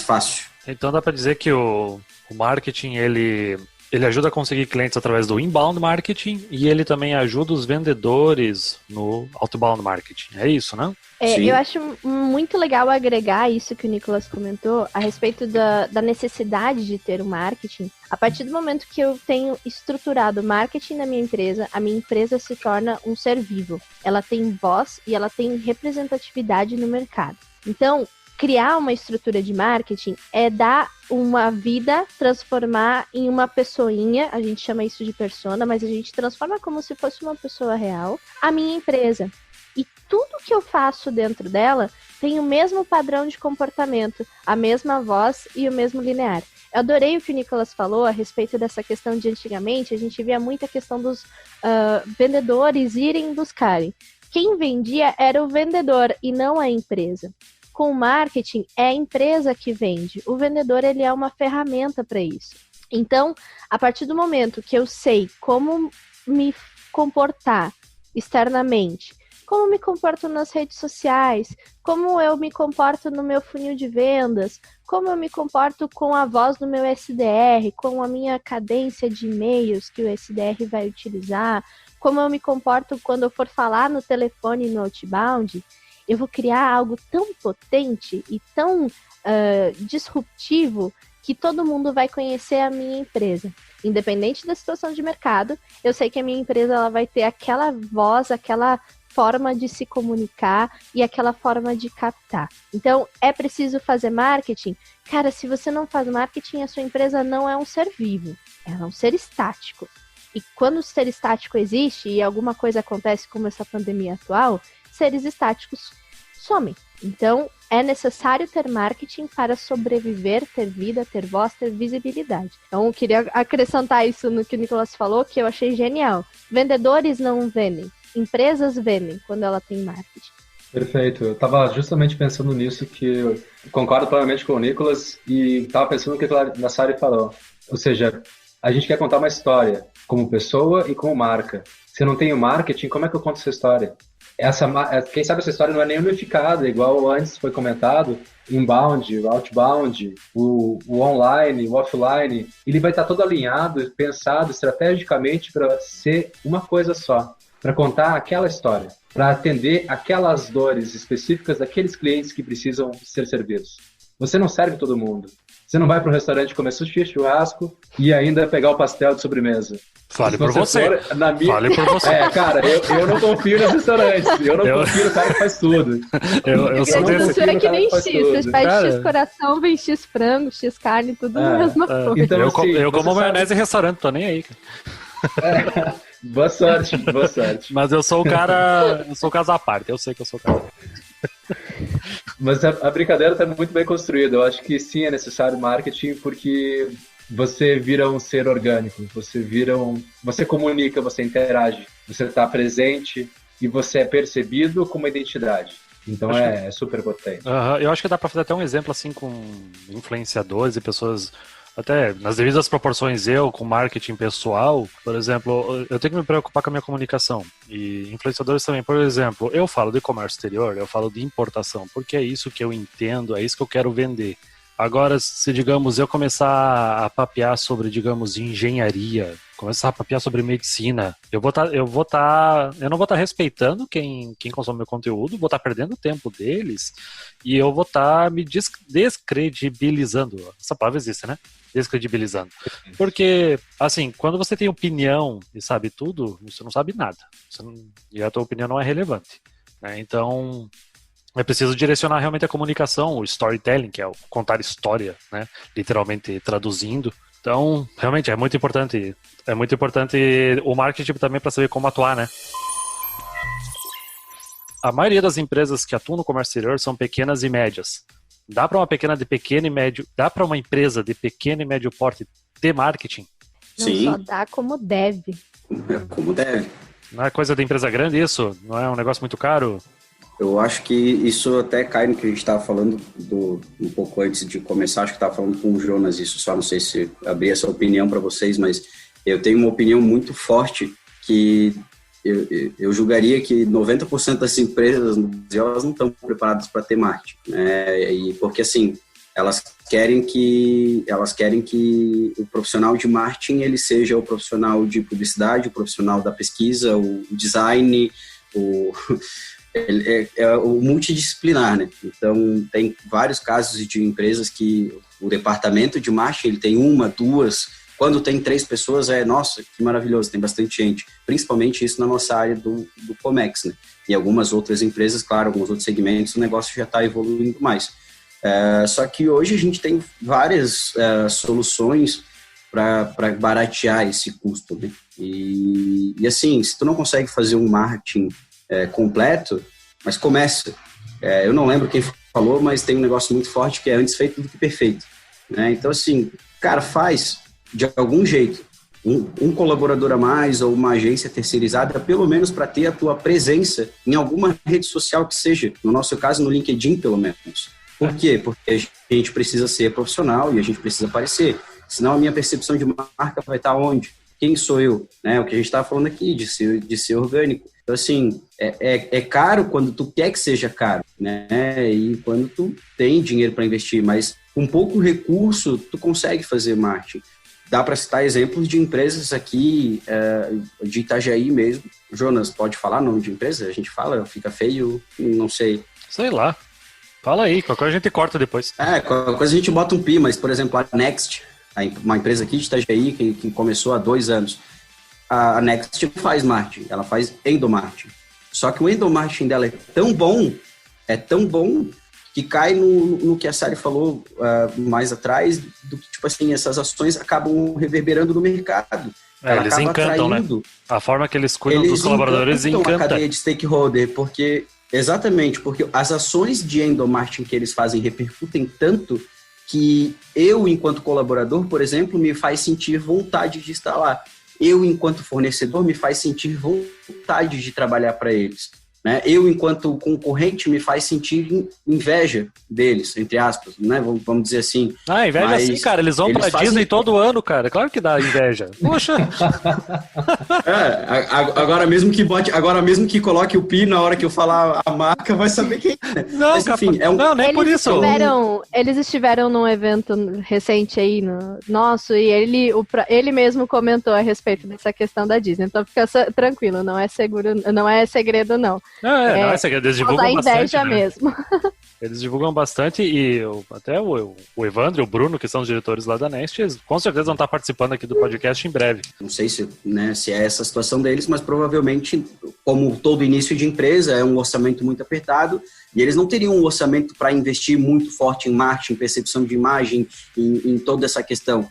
fácil. Então dá para dizer que o marketing ele ajuda a conseguir clientes através do inbound marketing e ele também ajuda os vendedores no outbound marketing. É isso, né? Eu acho muito legal agregar isso que o Nicolas comentou a respeito da necessidade de ter o marketing. A partir do momento que eu tenho estruturado marketing na minha empresa, a minha empresa se torna um ser vivo. Ela tem voz e ela tem representatividade no mercado. Então, criar uma estrutura de marketing é dar uma vida, transformar em uma pessoinha, a gente chama isso de persona, mas a gente transforma como se fosse uma pessoa real, a minha empresa. E tudo que eu faço dentro dela tem o mesmo padrão de comportamento, a mesma voz e o mesmo linear. Eu adorei o que o Nicolas falou a respeito dessa questão de antigamente, a gente via muita questão dos vendedores irem buscarem. Quem vendia era o vendedor e não a empresa. Com o marketing, é a empresa que vende. O vendedor, ele é uma ferramenta para isso. Então, a partir do momento que eu sei como me comportar externamente, como me comporto nas redes sociais, como eu me comporto no meu funil de vendas, como eu me comporto com a voz do meu SDR, com a minha cadência de e-mails que o SDR vai utilizar, como eu me comporto quando eu for falar no telefone no outbound, eu vou criar algo tão potente e tão disruptivo que todo mundo vai conhecer a minha empresa. Independente da situação de mercado, eu sei que a minha empresa ela vai ter aquela voz, aquela forma de se comunicar e aquela forma de captar. Então, é preciso fazer marketing? Cara, se você não faz marketing, a sua empresa não é um ser vivo, ela é um ser estático. E quando o ser estático existe e alguma coisa acontece como essa pandemia atual, seres estáticos somem. Então, é necessário ter marketing para sobreviver, ter vida, ter voz, ter visibilidade. Então, eu queria acrescentar isso no que o Nicolas falou, que eu achei genial. Vendedores não vendem, empresas vendem quando ela tem marketing. Perfeito. Eu estava justamente pensando nisso, que eu concordo plenamente com o Nicolas e estava pensando no que a Nassari falou. Ou seja, a gente quer contar uma história como pessoa e como marca. Se eu não tenho marketing, como é que eu conto essa história? Quem sabe essa história não é nem unificada, igual antes foi comentado, inbound, o outbound, o online, o offline, ele vai estar todo alinhado, pensado estrategicamente para ser uma coisa só, para contar aquela história, para atender aquelas dores específicas daqueles clientes que precisam ser servidos. Você não serve todo mundo. Você não vai para o restaurante comer sushi, churrasco e ainda pegar o pastel de sobremesa. Fale por você. Fale por você. Cara, eu não confio nos restaurantes. Eu não confio no cara que faz tudo. Eu sou desse. É que nem X. Você pede X coração, vem X frango, X carne, tudo a mesma coisa. Então, eu como maionese em restaurante, tô nem aí, cara. Boa sorte. Mas eu sou o cara à parte. Eu sei que eu sou o cara. Mas a brincadeira está muito bem construída. Eu acho que sim, é necessário marketing, porque você vira um ser orgânico, você comunica, você interage, você está presente e você é percebido com uma identidade. Então é super potente. Eu acho que dá para fazer até um exemplo assim com influenciadores e pessoas, até nas devidas proporções com marketing pessoal, por exemplo, eu tenho que me preocupar com a minha comunicação. E influenciadores também, por exemplo, eu falo de comércio exterior, eu falo de importação, porque é isso que eu entendo, é isso que eu quero vender. Agora, se, digamos, eu começar a papear sobre, digamos, engenharia, começar a papear sobre medicina, eu não vou estar respeitando quem consome meu conteúdo, vou estar perdendo o tempo deles e eu vou estar me descredibilizando. Essa palavra existe, né? Descredibilizando. Porque, assim, quando você tem opinião e sabe tudo, você não sabe nada. E a tua opinião não é relevante, né? Então, é preciso direcionar realmente a comunicação, o storytelling, que é o contar história, né? Literalmente traduzindo. Então, realmente, é muito importante o marketing também para saber como atuar, né? A maioria das empresas que atuam no comércio exterior são pequenas e médias. Dá para uma empresa de pequeno e médio porte ter marketing? Sim. Não só dá como deve. Como deve. Não é coisa de empresa grande isso? Não é um negócio muito caro? Eu acho que isso até cai no que a gente estava falando um pouco antes de começar, acho que estava falando com o Jonas, isso só não sei se abri essa opinião para vocês, mas eu tenho uma opinião muito forte que eu julgaria que 90% das empresas no Brasil, elas não estão preparadas para ter marketing, né? E porque assim, elas querem que o profissional de marketing ele seja o profissional de publicidade, o profissional da pesquisa, o design, é o multidisciplinar, né? Então, tem vários casos de empresas que o departamento de marketing, ele tem 1, 2, quando tem 3 pessoas, nossa, que maravilhoso, tem bastante gente. Principalmente isso na nossa área do Comex, né? E algumas outras empresas, claro, alguns outros segmentos, o negócio já está evoluindo mais. Só que hoje a gente tem várias soluções para baratear esse custo, né? E assim, se tu não consegue fazer um marketing completo, mas começa. Eu não lembro quem falou, mas tem um negócio muito forte que é antes feito do que perfeito, né? Então, assim, cara, faz de algum jeito um colaborador a mais ou uma agência terceirizada, pelo menos para ter a tua presença em alguma rede social que seja, no nosso caso, no LinkedIn, pelo menos. Por quê? Porque a gente precisa ser profissional e a gente precisa aparecer. Senão a minha percepção de marca vai estar onde? Quem sou eu? Né? O que a gente estava falando aqui, de ser orgânico. Então, assim, é caro quando tu quer que seja caro, né? E quando tu tem dinheiro para investir, mas com pouco recurso, tu consegue fazer marketing. Dá para citar exemplos de empresas aqui, de Itajaí mesmo. Jonas, pode falar nome de empresa? A gente fala, fica feio, não sei. Sei lá. Fala aí, qualquer coisa a gente corta depois. Qualquer coisa a gente bota um pi, mas, por exemplo, a Next, uma empresa aqui de Itajaí que começou há 2 anos. A Next não faz marketing, ela faz endomarketing. Só que o endomarketing dela é tão bom que cai no que a Sari falou mais atrás, do que, tipo assim, essas ações acabam reverberando no mercado. Eles encantam, atraindo, né? A forma que eles cuidam dos colaboradores encanta. A cadeia de stakeholder, porque as ações de endomarketing que eles fazem repercutem tanto que eu, enquanto colaborador, por exemplo, me faz sentir vontade de estar lá. Eu, enquanto fornecedor, me faz sentir vontade de trabalhar para eles. Né? Eu, enquanto concorrente, me faz sentir inveja deles, entre aspas, né? Vamos dizer assim. Inveja. Mas sim, cara, eles vão pra Disney todo ano, cara, claro que dá inveja. Poxa! Agora mesmo que coloque o pi na hora que eu falar a marca, vai saber quem é. Não, mas, enfim, não, nem por isso. Eles estiveram num evento recente aí nosso, e ele mesmo comentou a respeito dessa questão da Disney, então fica tranquilo, não é segredo não. Não é segredo, eles divulgam bastante. Inveja, né? Mesmo. Eles divulgam bastante e até o Evandro e o Bruno, que são os diretores lá da Next, eles com certeza vão estar participando aqui do podcast em breve. Não sei se é essa a situação deles, mas provavelmente, como todo início de empresa, é um orçamento muito apertado e eles não teriam um orçamento para investir muito forte em marketing, percepção de imagem, em toda essa questão.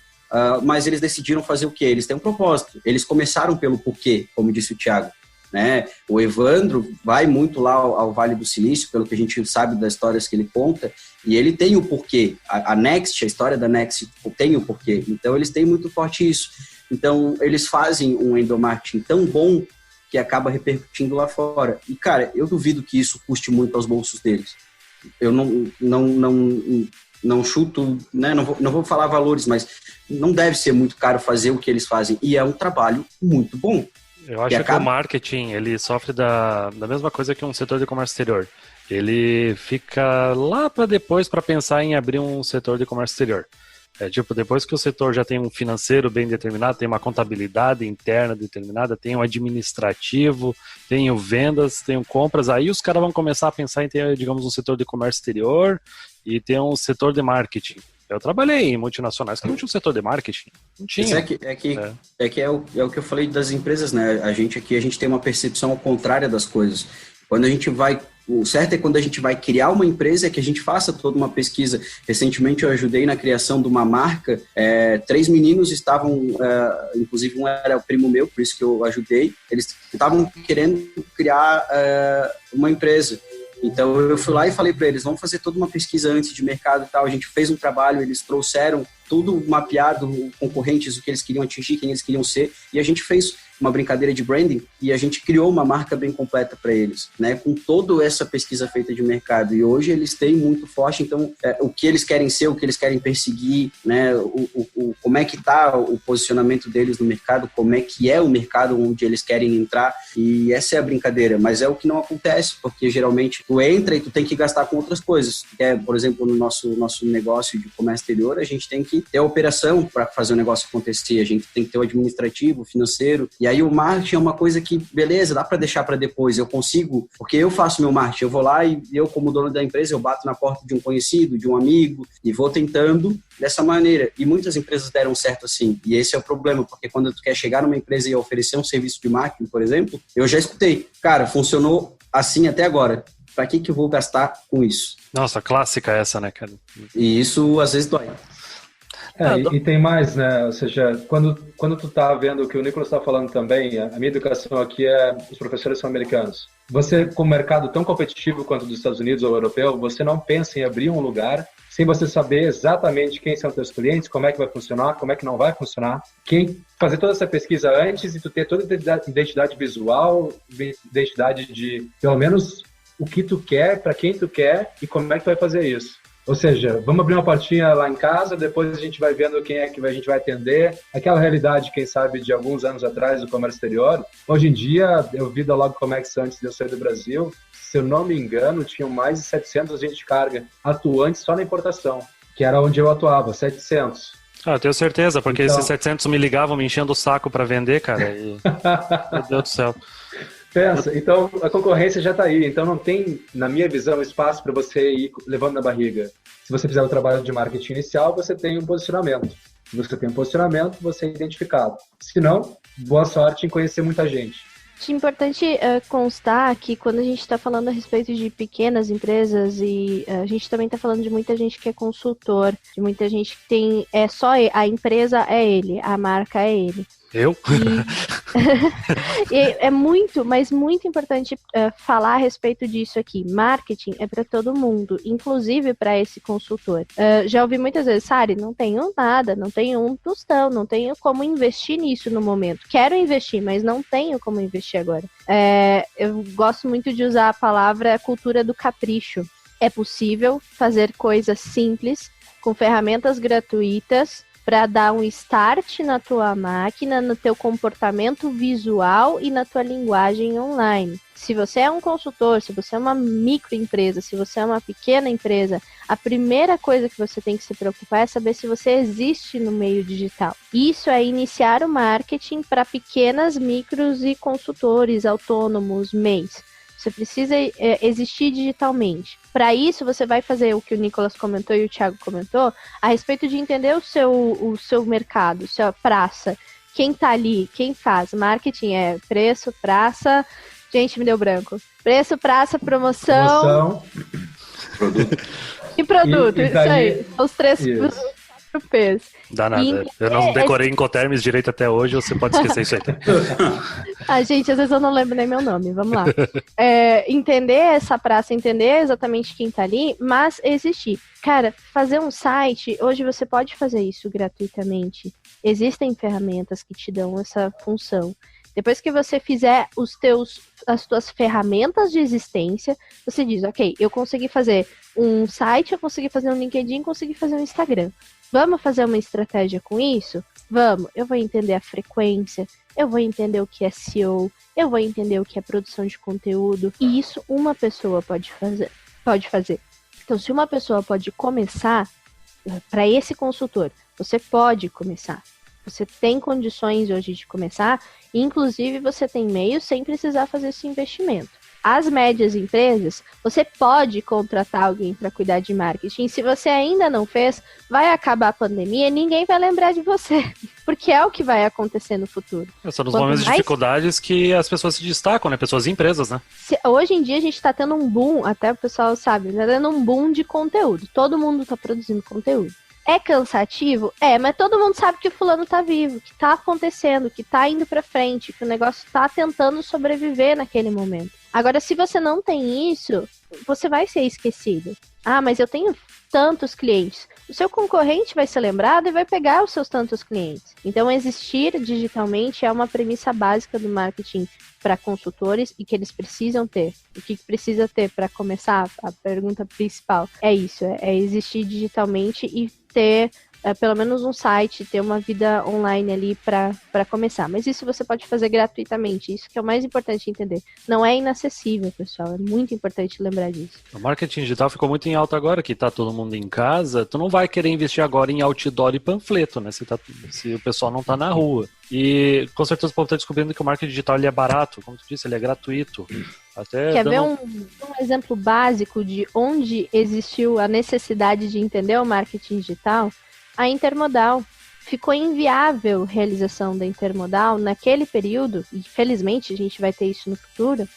Mas eles decidiram fazer o quê? Eles têm um propósito. Eles começaram pelo porquê, como disse o Thiago. né? O Evandro vai muito lá ao Vale do Silício, pelo que a gente sabe das histórias que ele conta, e ele tem o porquê. A Next, a história da Next tem o porquê. Então, eles têm muito forte isso. Então, eles fazem um endomarketing tão bom que acaba repercutindo lá fora. E, cara, eu duvido que isso custe muito aos bolsos deles. Eu não chuto, né? Não vou falar valores, mas não deve ser muito caro fazer o que eles fazem. E é um trabalho muito bom. Eu acho que o marketing, ele sofre da mesma coisa que um setor de comércio exterior. Ele fica lá para depois para pensar em abrir um setor de comércio exterior. Depois que o setor já tem um financeiro bem determinado, tem uma contabilidade interna determinada, tem um administrativo, tem o vendas, tem o compras, aí os caras vão começar a pensar em ter, digamos, um setor de comércio exterior e ter um setor de marketing. Eu trabalhei em multinacionais que não tinha um setor de marketing. Não tinha. É o que eu falei das empresas, né? A gente tem uma percepção ao contrário das coisas. Quando a gente vai... O certo é quando a gente vai criar uma empresa, é que a gente faça toda uma pesquisa. Recentemente eu ajudei na criação de uma marca. 3 meninos estavam, inclusive um era o primo meu, por isso que eu ajudei. Eles estavam querendo criar uma empresa. Então eu fui lá e falei para eles, vamos fazer toda uma pesquisa antes de mercado e tal. A gente fez um trabalho, eles trouxeram tudo mapeado, concorrentes, o que eles queriam atingir, quem eles queriam ser, e a gente fez uma brincadeira de branding e a gente criou uma marca bem completa para eles, né, com toda essa pesquisa feita de mercado. E hoje eles têm muito forte, então, o que eles querem ser, o que eles querem perseguir, né, como é que está o posicionamento deles no mercado, como é que é o mercado onde eles querem entrar, e essa é a brincadeira, mas é o que não acontece, porque geralmente tu entra e tu tem que gastar com outras coisas. Por exemplo, no nosso negócio de comércio exterior, a gente tem que ter a operação para fazer o negócio acontecer, a gente tem que ter o administrativo, o financeiro, e aí o marketing é uma coisa que, beleza, dá para deixar para depois, eu consigo, porque eu faço meu marketing, eu vou lá e eu, como dono da empresa, eu bato na porta de um conhecido, de um amigo, e vou tentando dessa maneira, e muitas empresas deram certo assim, e esse é o problema, porque quando tu quer chegar numa empresa e oferecer um serviço de marketing, por exemplo, eu já escutei, cara, funcionou assim até agora, para que eu vou gastar com isso? Nossa, clássica essa, né, cara? E isso às vezes dói. E tem mais, né? Ou seja, quando tu tá vendo o que o Nicolas está falando também, a minha educação aqui os professores são americanos. Você, com um mercado tão competitivo quanto o dos Estados Unidos ou europeu, você não pensa em abrir um lugar sem você saber exatamente quem são teus clientes, como é que vai funcionar, como é que não vai funcionar, fazer toda essa pesquisa antes e tu ter toda a identidade visual, identidade de, pelo menos, o que tu quer, para quem tu quer e como é que tu vai fazer isso. Ou seja, vamos abrir uma portinha lá em casa, depois a gente vai vendo quem é que a gente vai atender. Aquela realidade, quem sabe, de alguns anos atrás do comércio exterior. Hoje em dia, eu vi da Logcomex antes de eu sair do Brasil, se eu não me engano, tinham mais de 700 agentes de carga atuantes só na importação, que era onde eu atuava, 700. Eu tenho certeza, porque esses 700 me ligavam me enchendo o saco para vender, cara. E... Meu Deus do céu. Pensa, então a concorrência já está aí, então não tem, na minha visão, espaço para você ir levando na barriga. Se você fizer o trabalho de marketing inicial, você tem um posicionamento. Se você tem um posicionamento, você é identificado. Se não, boa sorte em conhecer muita gente. Acho importante constar que quando a gente está falando a respeito de pequenas empresas e a gente também está falando de muita gente que é consultor, de muita gente que tem, a empresa é ele, a marca é ele. Eu? E é muito, mas muito importante falar a respeito disso aqui. Marketing é para todo mundo, inclusive para esse consultor. Já ouvi muitas vezes, Sari, não tenho nada, não tenho um tostão, não tenho como investir nisso no momento. Quero investir, mas não tenho como investir agora. Eu gosto muito de usar a palavra cultura do capricho. É possível fazer coisas simples, com ferramentas gratuitas, para dar um start na tua máquina, no teu comportamento visual e na tua linguagem online. Se você é um consultor, se você é uma microempresa, se você é uma pequena empresa, a primeira coisa que você tem que se preocupar é saber se você existe no meio digital. Isso é iniciar o marketing para pequenas, micros e consultores, autônomos, MEIs. Você precisa existir digitalmente. Para isso, você vai fazer o que o Nicolas comentou e o Thiago comentou, a respeito de entender o seu mercado, sua praça. Quem está ali, quem faz. Marketing é preço, praça... Gente, me deu branco. Preço, praça, promoção... Produto. E produto, isso aí. Os três Pez. Dá nada. Eu não decorei Incoterms direito até hoje, você pode esquecer isso aí. Gente, às vezes eu não lembro nem meu nome, vamos lá. Entender essa praça, entender exatamente quem tá ali, mas existir. Cara, fazer um site, hoje você pode fazer isso gratuitamente. Existem ferramentas que te dão essa função. Depois que você fizer as tuas ferramentas de existência, você diz, ok, eu consegui fazer um site, eu consegui fazer um LinkedIn, consegui fazer um Instagram. Vamos fazer uma estratégia com isso? Vamos. Eu vou entender a frequência, eu vou entender o que é SEO, eu vou entender o que é produção de conteúdo. E isso uma pessoa pode fazer. Então, se uma pessoa pode começar, para esse consultor, você pode começar. Você tem condições hoje de começar, e inclusive você tem meios sem precisar fazer esse investimento. As médias empresas, você pode contratar alguém para cuidar de marketing. Se você ainda não fez, vai acabar a pandemia e ninguém vai lembrar de você. Porque é o que vai acontecer no futuro. São nos momentos de dificuldades que as pessoas se destacam, né? Pessoas e empresas, né? Hoje em dia a gente está tendo um boom, até o pessoal sabe, está tendo um boom de conteúdo. Todo mundo está produzindo conteúdo. É cansativo? Mas todo mundo sabe que o fulano tá vivo, que tá acontecendo, que tá indo pra frente, que o negócio tá tentando sobreviver naquele momento. Agora, se você não tem isso, você vai ser esquecido. Mas eu tenho tantos clientes. O seu concorrente vai ser lembrado e vai pegar os seus tantos clientes. Então, existir digitalmente é uma premissa básica do marketing para consultores e que eles precisam ter. O que precisa ter para começar? A pergunta principal é isso, é existir digitalmente e ter pelo menos um site, ter uma vida online ali para começar. Mas isso você pode fazer gratuitamente, isso que é o mais importante entender. Não é inacessível, pessoal, é muito importante lembrar disso. O marketing digital ficou muito em alta agora, que tá todo mundo em casa, tu não vai querer investir agora em outdoor e panfleto, né, se o pessoal não tá na rua. E com certeza o povo tá descobrindo que o marketing digital ele é barato, como tu disse, ele é gratuito. Quer ver um exemplo básico de onde existiu a necessidade de entender o marketing digital? A Intermodal. Ficou inviável a realização da Intermodal naquele período, e felizmente a gente vai ter isso no futuro,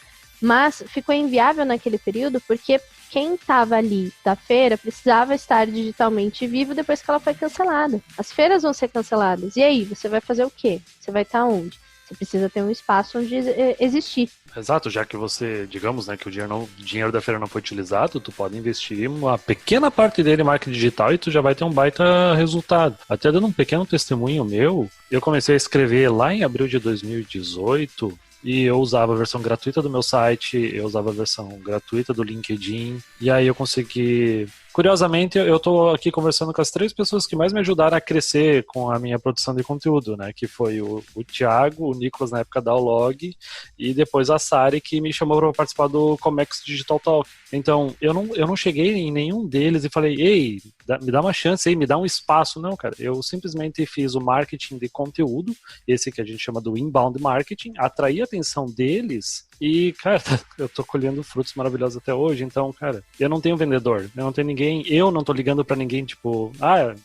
mas ficou inviável naquele período porque quem estava ali da feira precisava estar digitalmente vivo depois que ela foi cancelada. As feiras vão ser canceladas. E aí, você vai fazer o quê? Você vai estar onde? Você precisa ter um espaço onde existir. Exato, já que você, digamos, né, que o dinheiro da feira não foi utilizado, tu pode investir uma pequena parte dele em marketing digital e tu já vai ter um baita resultado. Até dando um pequeno testemunho meu, eu comecei a escrever lá em abril de 2018 e eu usava a versão gratuita do meu site, eu usava a versão gratuita do LinkedIn, e aí eu consegui... Curiosamente, eu tô aqui conversando com as 3 pessoas que mais me ajudaram a crescer com a minha produção de conteúdo, né? Que foi o Thiago, o Nicolas na época da Olog, e depois a Sari, que me chamou para participar do Comex Digital Talk. Então, eu não cheguei em nenhum deles e falei, ei, me dá uma chance aí, me dá um espaço. Não, cara, eu simplesmente fiz o marketing de conteúdo, esse que a gente chama do inbound marketing, atraí a atenção deles e, cara, eu tô colhendo frutos maravilhosos até hoje. Então, cara, eu não tenho vendedor, eu não tenho ninguém, eu não tô ligando pra ninguém, tipo,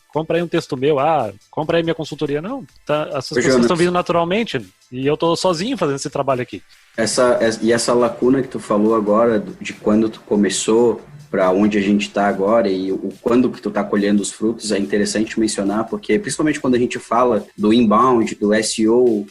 compra aí um texto meu, compra aí minha consultoria. Não, essas pessoas estão vindo naturalmente e eu tô sozinho fazendo esse trabalho aqui. Essa lacuna que tu falou agora, de quando tu começou para onde a gente está agora e o quando que tu está colhendo os frutos, é interessante mencionar, porque principalmente quando a gente fala do inbound, do SEO,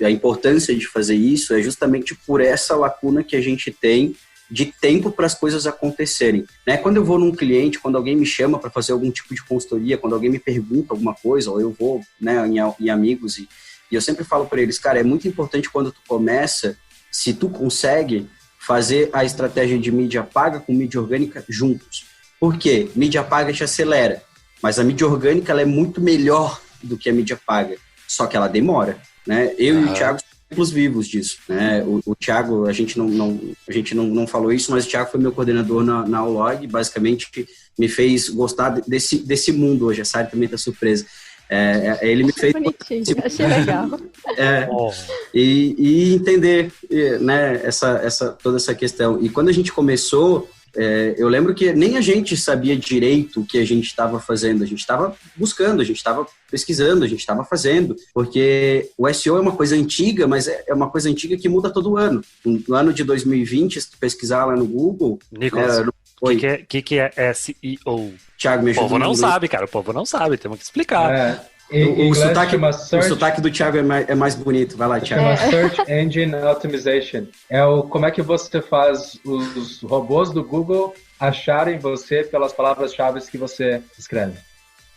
a importância de fazer isso é justamente por essa lacuna que a gente tem de tempo para as coisas acontecerem, né? Quando eu vou num cliente, quando alguém me chama para fazer algum tipo de consultoria, quando alguém me pergunta alguma coisa, ou eu vou, né, em amigos, e eu sempre falo para eles, cara, é muito importante quando tu começa, se tu consegue fazer a estratégia de mídia paga com mídia orgânica juntos. Por quê? Mídia paga te acelera, mas a mídia orgânica ela é muito melhor do que a mídia paga, só que ela demora, né? Eu e o Thiago somos exemplos vivos disso, né? O Thiago, a gente não falou isso, mas o Thiago foi meu coordenador na Olog, basicamente me fez gostar desse mundo hoje, a Sari também tá surpresa. Ele me fez achei legal. E entender, né, toda essa questão. E quando a gente começou, eu lembro que nem a gente sabia direito o que a gente estava fazendo. A gente estava buscando, a gente estava pesquisando, a gente estava fazendo, porque o SEO é uma coisa antiga, mas é uma coisa antiga que muda todo ano. No ano de 2020, se tu pesquisar lá no Google, Nicolas, O que é SEO? Thiago, me O ajuda. povo não sabe, cara. O povo não sabe. Temos que explicar. O sotaque do Thiago é mais bonito. Vai lá, Thiago. Chama Search Engine Optimization. Como é que você faz os robôs do Google acharem você pelas palavras-chave que você escreve.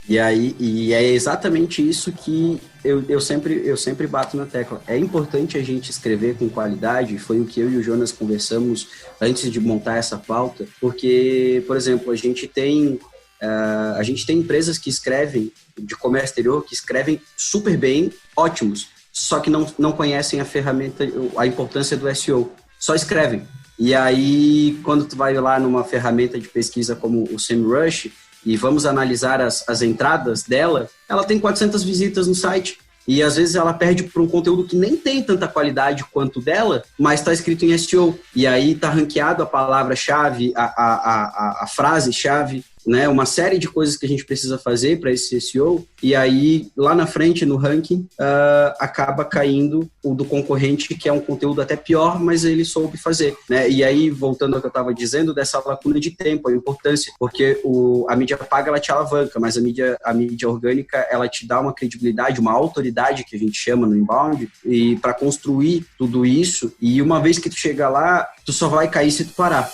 E é exatamente isso que eu sempre bato na tecla. É importante a gente escrever com qualidade, foi o que eu e o Jonas conversamos antes de montar essa pauta, porque, por exemplo, a gente tem empresas que escrevem de comércio exterior, que escrevem super bem, ótimos, só que não conhecem a ferramenta, a importância do SEO, só escrevem. E aí, quando tu vai lá numa ferramenta de pesquisa como o SEMrush, e vamos analisar as entradas dela, ela tem 400 visitas no site. E às vezes ela perde por um conteúdo que nem tem tanta qualidade quanto dela, mas está escrito em SEO. E aí está ranqueado a palavra-chave, a frase-chave, né? Uma série de coisas que a gente precisa fazer para esse SEO. E aí, lá na frente, no ranking, acaba caindo o do concorrente, que é um conteúdo até pior, mas ele soube fazer, né? E aí, voltando ao que eu estava dizendo, dessa lacuna de tempo, a importância, porque a mídia paga, ela te alavanca, mas a mídia orgânica, ela te dá uma credibilidade, uma autoridade, que a gente chama no inbound, e para construir tudo isso, e uma vez que tu chega lá, tu só vai cair se tu parar.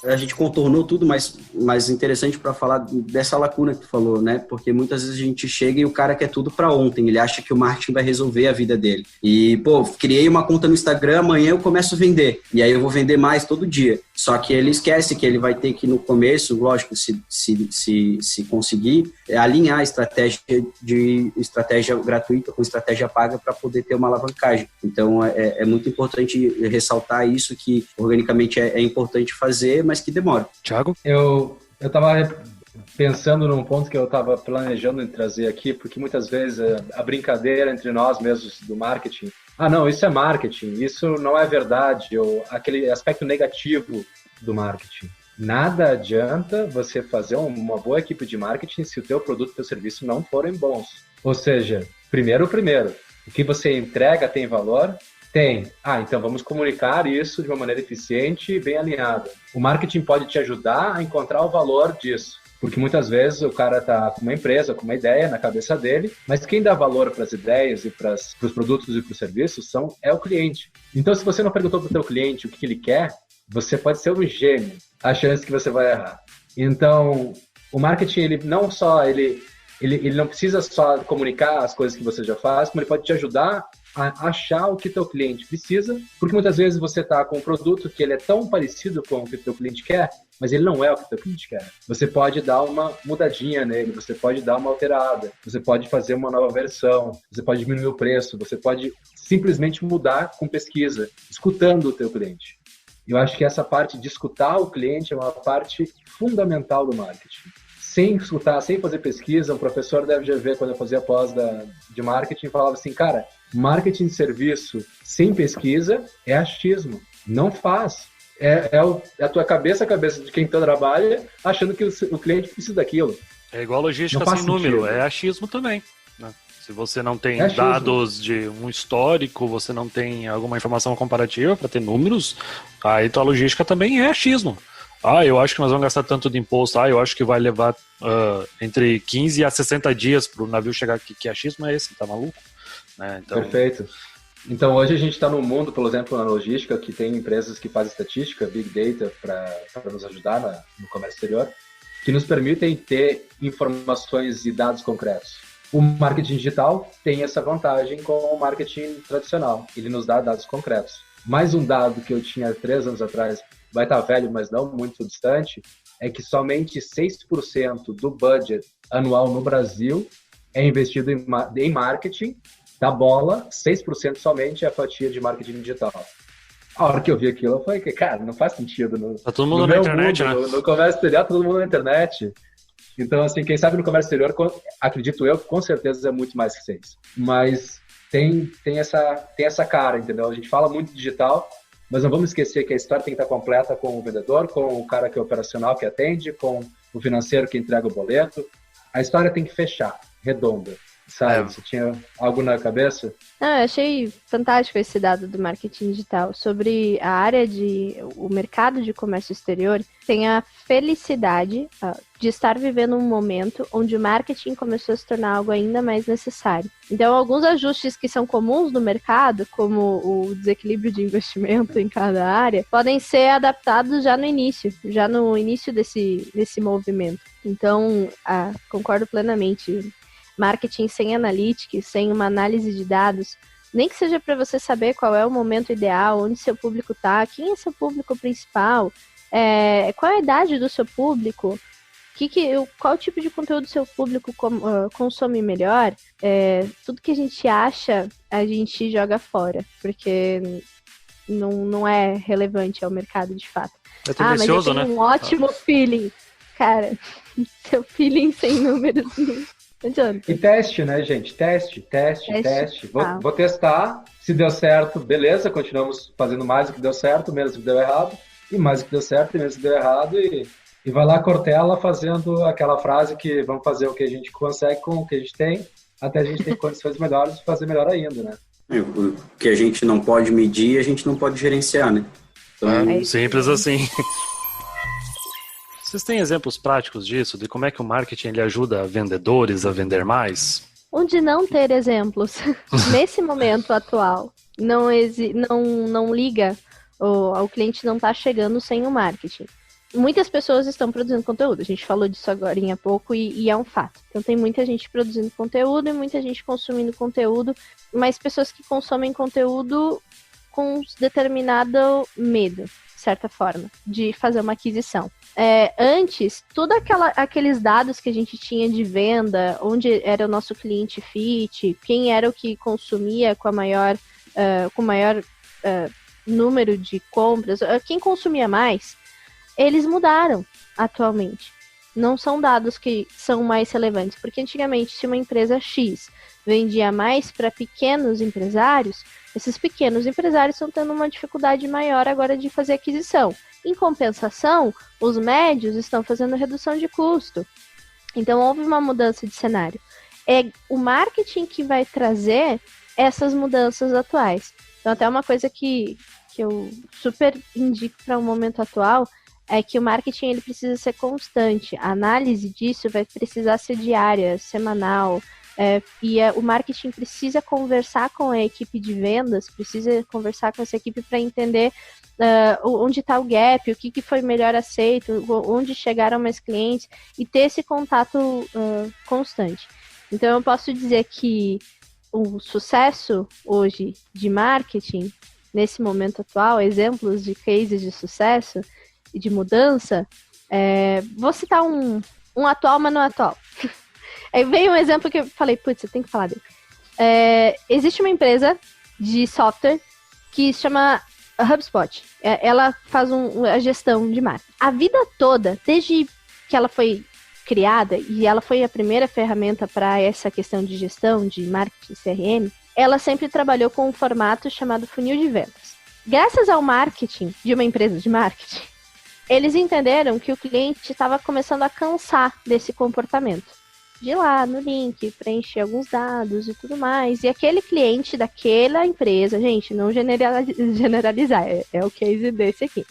A gente contornou tudo, mas interessante para falar dessa lacuna que tu falou, né? Porque muitas vezes a gente chega e o cara quer tudo para ontem. Ele acha que o marketing vai resolver a vida dele. E, criei uma conta no Instagram, amanhã eu começo a vender. E aí eu vou vender mais todo dia. Só que ele esquece que ele vai ter que, no começo, lógico, se conseguir, alinhar a estratégia gratuita com estratégia paga para poder ter uma alavancagem. Então, é muito importante ressaltar isso, que organicamente é importante fazer, mas que demora. Thiago? Eu estava pensando num ponto que eu estava planejando em trazer aqui, porque muitas vezes a brincadeira entre nós mesmos do marketing, não, isso é marketing, isso não é verdade, ou aquele aspecto negativo do marketing. Nada adianta você fazer uma boa equipe de marketing se o teu produto e teu serviço não forem bons. Ou seja, primeiro, o que você entrega tem valor? Tem. Então vamos comunicar isso de uma maneira eficiente e bem alinhada. O marketing pode te ajudar a encontrar o valor disso. Porque muitas vezes o cara está com uma empresa, com uma ideia na cabeça dele, mas quem dá valor para as ideias e para os produtos e para os serviços é o cliente. Então, se você não perguntou para o teu cliente o que ele quer, você pode ser um gênio. A chance que você vai errar. Então, o marketing, ele não precisa só comunicar as coisas que você já faz, como ele pode te ajudar a achar o que teu cliente precisa, porque muitas vezes você está com um produto que ele é tão parecido com o que teu cliente quer, mas ele não é o que teu cliente quer. Você pode dar uma mudadinha nele, você pode dar uma alterada, você pode fazer uma nova versão, você pode diminuir o preço, você pode simplesmente mudar com pesquisa, escutando o teu cliente. Eu acho que essa parte de escutar o cliente é uma parte fundamental do marketing. Sem escutar, sem fazer pesquisa, um professor deve já ver, quando eu fazia pós de marketing, falava assim, cara, marketing de serviço sem pesquisa é achismo. Não faz. É a tua cabeça, a cabeça de quem trabalha, achando que o cliente precisa daquilo. É igual logística sem número, é achismo também, né? Se você não tem dados de um histórico, você não tem alguma informação comparativa para ter números, aí tua logística também é achismo. Eu acho que nós vamos gastar tanto de imposto. Eu acho que vai levar entre 15 a 60 dias para o navio chegar aqui. Que achismo é esse? Tá maluco? Né? Então... Perfeito. Então, hoje a gente está num mundo, por exemplo, na logística, que tem empresas que fazem estatística, Big Data, para nos ajudar no comércio exterior, que nos permitem ter informações e dados concretos. O marketing digital tem essa vantagem com o marketing tradicional. Ele nos dá dados concretos. Mais um dado que eu tinha 3 anos atrás, vai estar velho, mas não muito distante, é que somente 6% do budget anual no Brasil é investido em marketing. Da bola, 6% somente é a fatia de marketing digital. A hora que eu vi aquilo, eu falei que, cara, não faz sentido. Tá todo mundo na internet, né? No comércio exterior, todo mundo na internet. Então, assim, quem sabe no comércio exterior, acredito eu, com certeza é muito mais que 6. Mas tem essa cara, entendeu? A gente fala muito digital, mas não vamos esquecer que a história tem que estar completa com o vendedor, com o cara que é operacional que atende, com o financeiro que entrega o boleto. A história tem que fechar, redonda. Sabe, você tinha algo na cabeça? Não, eu achei fantástico esse dado do marketing digital sobre a área o mercado de comércio exterior tem a felicidade de estar vivendo um momento onde o marketing começou a se tornar algo ainda mais necessário. Então, alguns ajustes que são comuns no mercado, como o desequilíbrio de investimento em cada área, podem ser adaptados já no início desse movimento. Então, concordo plenamente. Marketing sem analytics, sem uma análise de dados, nem que seja para você saber qual é o momento ideal, onde seu público está, quem é seu público principal, qual é a idade do seu público, qual tipo de conteúdo seu público consome melhor, tudo que a gente acha, a gente joga fora, porque não é relevante ao mercado de fato. É tendencioso, mas eu tenho um ótimo feeling. Cara, seu feeling sem números não adianta. E teste, né, gente? Teste. Vou testar. Se deu certo, beleza, continuamos fazendo mais do que deu certo, menos do que deu errado. E mais do que deu certo, e menos do que deu errado. E vai lá, Cortella, fazendo aquela frase que vamos fazer o que a gente consegue com o que a gente tem, até a gente ter condições melhores de fazer melhor ainda, né? O que a gente não pode medir, a gente não pode gerenciar, né? Então, simples assim. Vocês têm exemplos práticos disso, de como é que o marketing ele ajuda vendedores a vender mais? Onde não ter exemplos, nesse momento atual, não liga, o cliente não está chegando sem o marketing. Muitas pessoas estão produzindo conteúdo, a gente falou disso agora há pouco e é um fato. Então tem muita gente produzindo conteúdo e muita gente consumindo conteúdo, mas pessoas que consomem conteúdo com determinado medo, de certa forma, de fazer uma aquisição. Antes, todos aqueles dados que a gente tinha de venda, onde era o nosso cliente fit, quem era o que consumia com maior número de compras, quem consumia mais, eles mudaram atualmente. Não são dados que são mais relevantes, porque antigamente, se uma empresa X vendia mais para pequenos empresários, esses pequenos empresários estão tendo uma dificuldade maior agora de fazer aquisição. Em compensação, os médios estão fazendo redução de custo. Então, houve uma mudança de cenário. É o marketing que vai trazer essas mudanças atuais. Então, até uma coisa que eu super indico para o momento atual é que o marketing ele precisa ser constante. A análise disso vai precisar ser diária, semanal. O marketing precisa conversar com a equipe de vendas, precisa conversar com essa equipe para entender onde está o gap, o que foi melhor aceito, onde chegaram mais clientes e ter esse contato constante. Então eu posso dizer que o sucesso hoje de marketing, nesse momento atual, exemplos de cases de sucesso e de mudança, vou citar um atual, mas não atual. Aí veio um exemplo que eu falei, putz, você tem que falar dele. Existe uma empresa de software que se chama HubSpot. Ela faz a gestão de marketing. A vida toda, desde que ela foi criada, e ela foi a primeira ferramenta para essa questão de gestão de marketing CRM, ela sempre trabalhou com um formato chamado funil de vendas. Graças ao marketing de uma empresa de marketing, eles entenderam que o cliente estava começando a cansar desse comportamento. De ir lá no link, preencher alguns dados e tudo mais. E aquele cliente daquela empresa, gente, não generalizar, é o case desse aqui.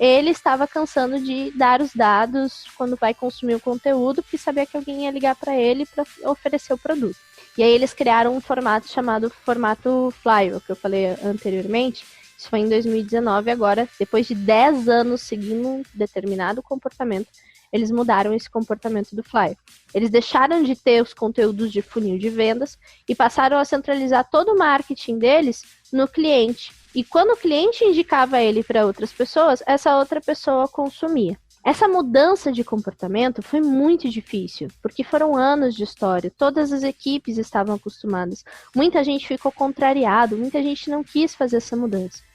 Ele estava cansando de dar os dados quando vai consumir o conteúdo, porque sabia que alguém ia ligar para ele para oferecer o produto. E aí eles criaram um formato chamado formato Flywheel, que eu falei anteriormente. Isso foi em 2019, agora, depois de 10 anos seguindo um determinado comportamento, eles mudaram esse comportamento do Flywheel. Eles deixaram de ter os conteúdos de funil de vendas e passaram a centralizar todo o marketing deles no cliente. E quando o cliente indicava ele para outras pessoas, essa outra pessoa consumia. Essa mudança de comportamento foi muito difícil, porque foram anos de história, todas as equipes estavam acostumadas. Muita gente ficou contrariado, muita gente não quis fazer essa mudança.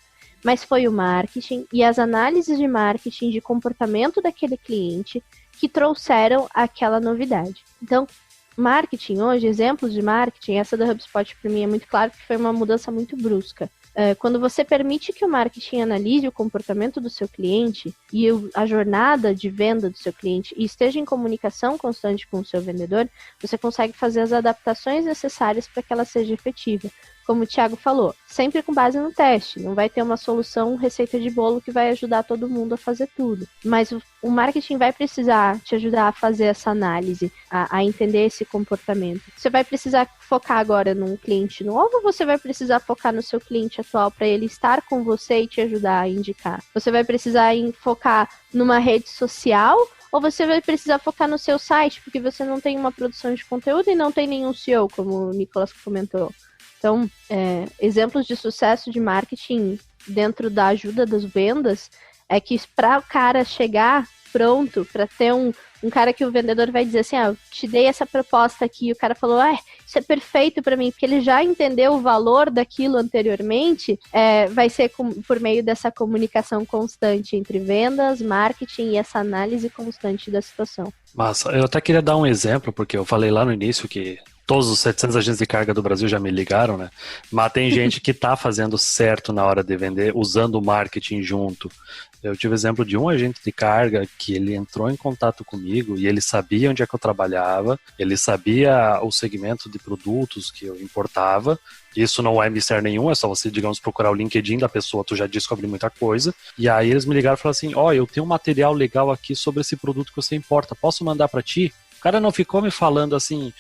Mas foi o marketing e as análises de marketing de comportamento daquele cliente que trouxeram aquela novidade. Então, marketing hoje, exemplos de marketing, essa da HubSpot para mim é muito claro que foi uma mudança muito brusca. Quando você permite que o marketing analise o comportamento do seu cliente e a jornada de venda do seu cliente e esteja em comunicação constante com o seu vendedor, você consegue fazer as adaptações necessárias para que ela seja efetiva. Como o Thiago falou, sempre com base no teste. Não vai ter uma solução, receita de bolo que vai ajudar todo mundo a fazer tudo. Mas o marketing vai precisar te ajudar a fazer essa análise, a entender esse comportamento. Você vai precisar focar agora num cliente novo ou você vai precisar focar no seu cliente atual para ele estar com você e te ajudar a indicar? Você vai precisar focar numa rede social ou você vai precisar focar no seu site porque você não tem uma produção de conteúdo e não tem nenhum SEO, como o Nicolas comentou. Então, exemplos de sucesso de marketing dentro da ajuda das vendas é que para o cara chegar pronto, para ter um cara que o vendedor vai dizer assim, eu te dei essa proposta aqui, e o cara falou, isso é perfeito para mim, porque ele já entendeu o valor daquilo anteriormente, vai ser por meio dessa comunicação constante entre vendas, marketing e essa análise constante da situação. Massa, eu até queria dar um exemplo, porque eu falei lá no início que todos os 700 agentes de carga do Brasil já me ligaram, né? Mas tem gente que tá fazendo certo na hora de vender, usando o marketing junto. Eu tive exemplo de um agente de carga que ele entrou em contato comigo e ele sabia onde é que eu trabalhava, ele sabia o segmento de produtos que eu importava. Isso não é mistério nenhum, é só você, digamos, procurar o LinkedIn da pessoa, tu já descobre muita coisa. E aí eles me ligaram e falaram assim, eu tenho um material legal aqui sobre esse produto que você importa, posso mandar para ti? O cara não ficou me falando assim,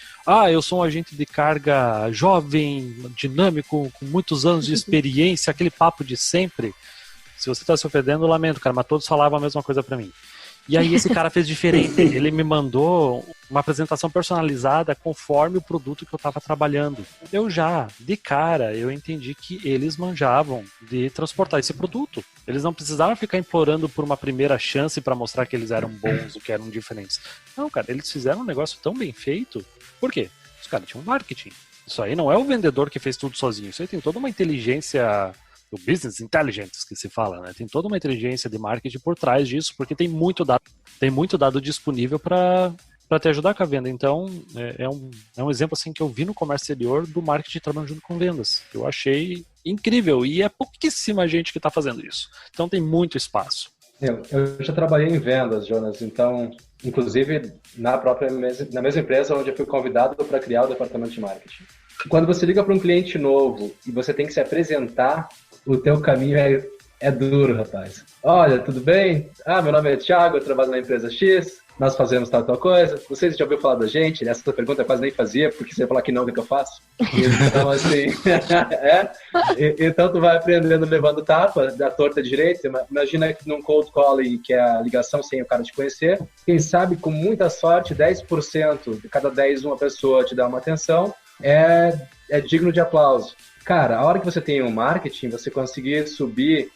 eu sou um agente de carga jovem, dinâmico, com muitos anos de experiência, aquele papo de sempre. Se você está se ofendendo, eu lamento, cara, mas todos falavam a mesma coisa para mim. E aí esse cara fez diferente, ele me mandou uma apresentação personalizada conforme o produto que eu estava trabalhando. De cara, eu entendi que eles manjavam de transportar esse produto. Eles não precisavam ficar implorando por uma primeira chance para mostrar que eles eram bons ou que eram diferentes. Não, cara, eles fizeram um negócio tão bem feito. Por quê? Os caras tinham marketing. Isso aí não é o vendedor que fez tudo sozinho. Isso aí tem toda uma inteligência... o business intelligence que se fala, né? Tem toda uma inteligência de marketing por trás disso, porque tem muito dado disponível para te ajudar com a venda. Então, é um exemplo assim que eu vi no comércio exterior do marketing trabalhando junto com vendas. Eu achei incrível e é pouquíssima gente que está fazendo isso. Então, tem muito espaço. Eu já trabalhei em vendas, Jonas, então, inclusive na mesma empresa onde eu fui convidado para criar o departamento de marketing. Quando você liga para um cliente novo e você tem que se apresentar, o teu caminho é duro, rapaz. Olha, tudo bem? Meu nome é Thiago, eu trabalho na empresa X, nós fazemos tal coisa. Vocês já ouviram falar da gente? Essa pergunta eu quase nem fazia, porque você ia falar que não, o que eu faço? Então, assim, então tu vai aprendendo levando tapa, da torta direita. Imagina que num cold calling, que é a ligação sem o cara te conhecer, quem sabe, com muita sorte, 10% de cada 10 uma pessoa te dá uma atenção, é digno de aplauso. Cara, a hora que você tem um marketing, você conseguir subir...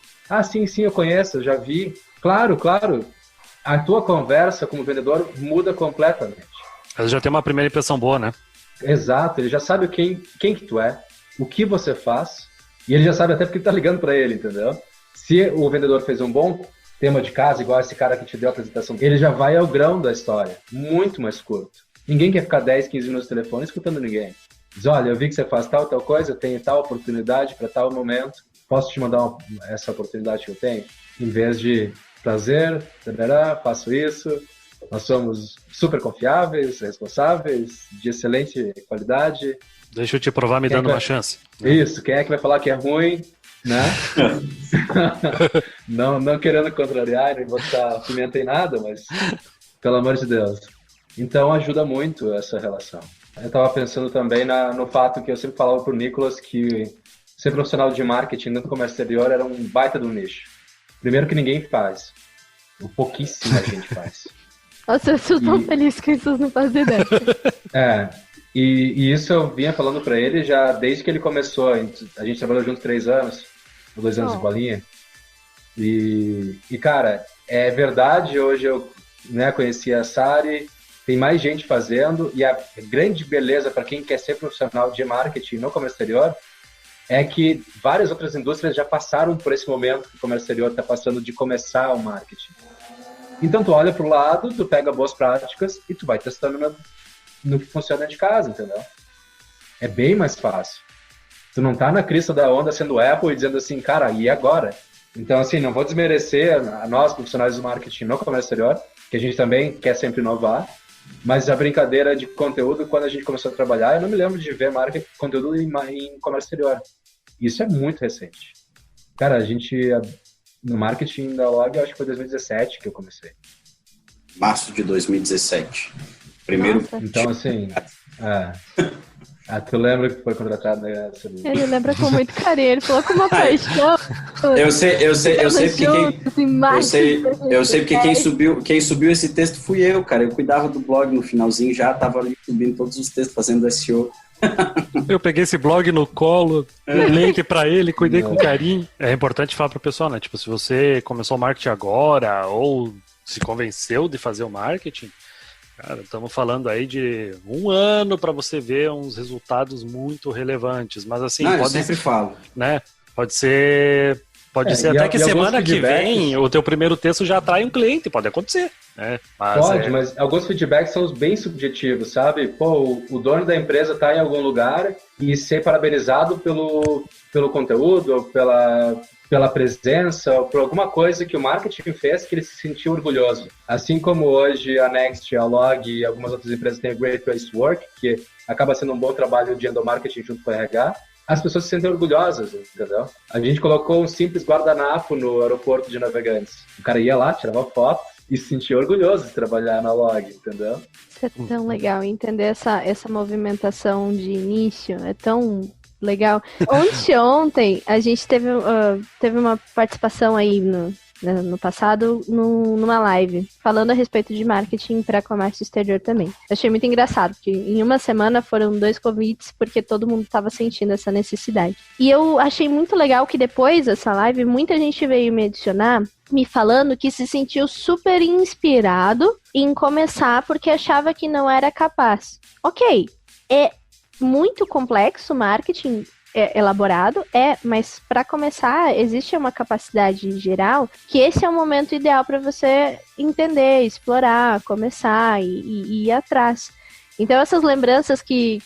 sim, eu conheço, eu já vi. Claro. A tua conversa como vendedor muda completamente. Ele já tem uma primeira impressão boa, né? Exato, ele já sabe quem que tu é, o que você faz, e ele já sabe até porque tu tá ligando para ele, entendeu? Se o vendedor fez um bom tema de casa, igual esse cara que te deu a apresentação, ele já vai ao grão da história, muito mais curto. Ninguém quer ficar 10, 15 minutos no telefone escutando ninguém. Diz, olha, eu vi que você faz tal coisa, eu tenho tal oportunidade para tal momento, posso te mandar essa oportunidade que eu tenho? Em vez de prazer, faço isso, nós somos super confiáveis, responsáveis, de excelente qualidade. Deixa eu te provar me dando uma chance. Isso, quem é que vai falar que é ruim, né? não querendo contrariar, nem botar pimenta em nada, mas pelo amor de Deus. Então ajuda muito essa relação. Eu estava pensando também no fato que eu sempre falava para o Nicolas que ser profissional de marketing no comércio exterior era um baita do nicho. Primeiro que ninguém faz. Pouquíssima gente faz. Nossa, eu sou tão feliz que vocês não fazem ideia. E isso eu vinha falando para ele já desde que ele começou. A gente trabalhou junto 3 anos, 2 anos de bolinha. E cara, é verdade, hoje eu conheci a Sari, tem mais gente fazendo, e a grande beleza para quem quer ser profissional de marketing no comércio exterior é que várias outras indústrias já passaram por esse momento que o comércio exterior está passando de começar o marketing. Então tu olha para o lado, tu pega boas práticas e tu vai testando no que funciona dentro de casa, entendeu? É bem mais fácil. Tu não tá na crista da onda sendo Apple e dizendo assim, cara, e agora? Então, assim, não vou desmerecer a nós, profissionais do marketing no comércio exterior, que a gente também quer sempre inovar, mas a brincadeira de conteúdo, quando a gente começou a trabalhar, eu não me lembro de ver conteúdo em comércio exterior. Isso é muito recente. Cara, no marketing da Log, eu acho que foi 2017 que eu comecei. Março de 2017. Primeiro. Nossa. Então, assim, tu lembra que foi contratado, né? Ele lembra com muito carinho, ele falou com uma paixão. Eu sei porque quem subiu esse texto fui eu, cara. Eu cuidava do blog no finalzinho, já tava ali subindo todos os textos, fazendo SEO. Eu peguei esse blog no colo, link pra ele, cuidei com carinho. É importante falar pro pessoal, né? Tipo, se você começou o marketing agora ou se convenceu de fazer o marketing, cara, estamos falando aí de 1 ano para você ver uns resultados muito relevantes. Mas assim, eu sempre falo, né? Pode ser até que semana que vem o teu primeiro texto já atrai um cliente, pode acontecer, né? Mas alguns feedbacks são bem subjetivos, sabe? Pô, o dono da empresa tá em algum lugar e ser parabenizado pelo conteúdo, ou pela presença, ou por alguma coisa que o marketing fez que ele se sentiu orgulhoso. Assim como hoje a Next, a Log e algumas outras empresas têm a Great Place to Work, que acaba sendo um bom trabalho de endomarketing junto com o RH, as pessoas se sentem orgulhosas, entendeu? A gente colocou um simples guardanapo no aeroporto de Navegantes. O cara ia lá, tirava foto e se sentia orgulhoso de trabalhar na Log, entendeu? Isso é tão legal, entender essa movimentação de início, é tão legal. Ontem, a gente teve uma participação aí no passado, numa live, falando a respeito de marketing para comércio exterior também. Achei muito engraçado, porque em uma semana foram 2 convites, porque todo mundo estava sentindo essa necessidade. E eu achei muito legal que depois dessa live, muita gente veio me adicionar, me falando que se sentiu super inspirado em começar, porque achava que não era capaz. Ok, é muito complexo o marketing, elaborado, mas para começar, existe uma capacidade geral que esse é o momento ideal para você entender, explorar, começar e ir atrás. Então, essas lembranças que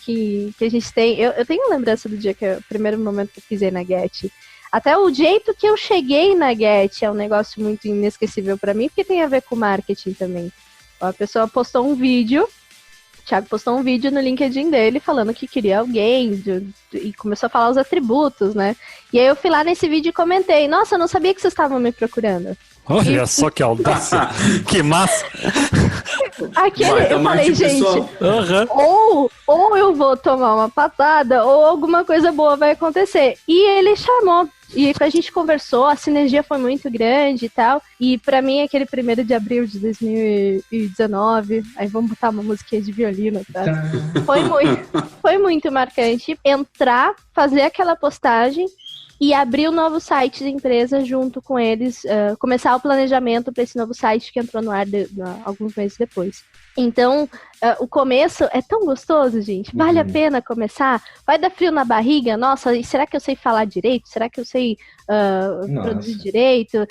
a gente tem, eu tenho lembrança do dia o primeiro momento que eu pisei na Get. Até o jeito que eu cheguei na Get é um negócio muito inesquecível para mim, porque tem a ver com marketing também. A pessoa postou um vídeo, o Thiago postou um vídeo no LinkedIn dele falando que queria alguém e começou a falar os atributos, né? E aí eu fui lá nesse vídeo e comentei, nossa, eu não sabia que vocês estavam me procurando. Olha só que audácia, que massa! Eu falei, gente, ou eu vou tomar uma patada ou alguma coisa boa vai acontecer. E ele chamou. E a gente conversou, a sinergia foi muito grande e tal. E pra mim, aquele 1º de abril de 2019, aí vamos botar uma musiquinha de violino, tá? Foi muito marcante entrar, fazer aquela postagem e abrir o novo site da empresa junto com eles, começar o planejamento para esse novo site que entrou no ar alguns meses depois. Então, o começo é tão gostoso, gente. Vale a pena começar? Vai dar frio na barriga? Nossa, e será que eu sei falar direito? Será que eu sei produzir direito?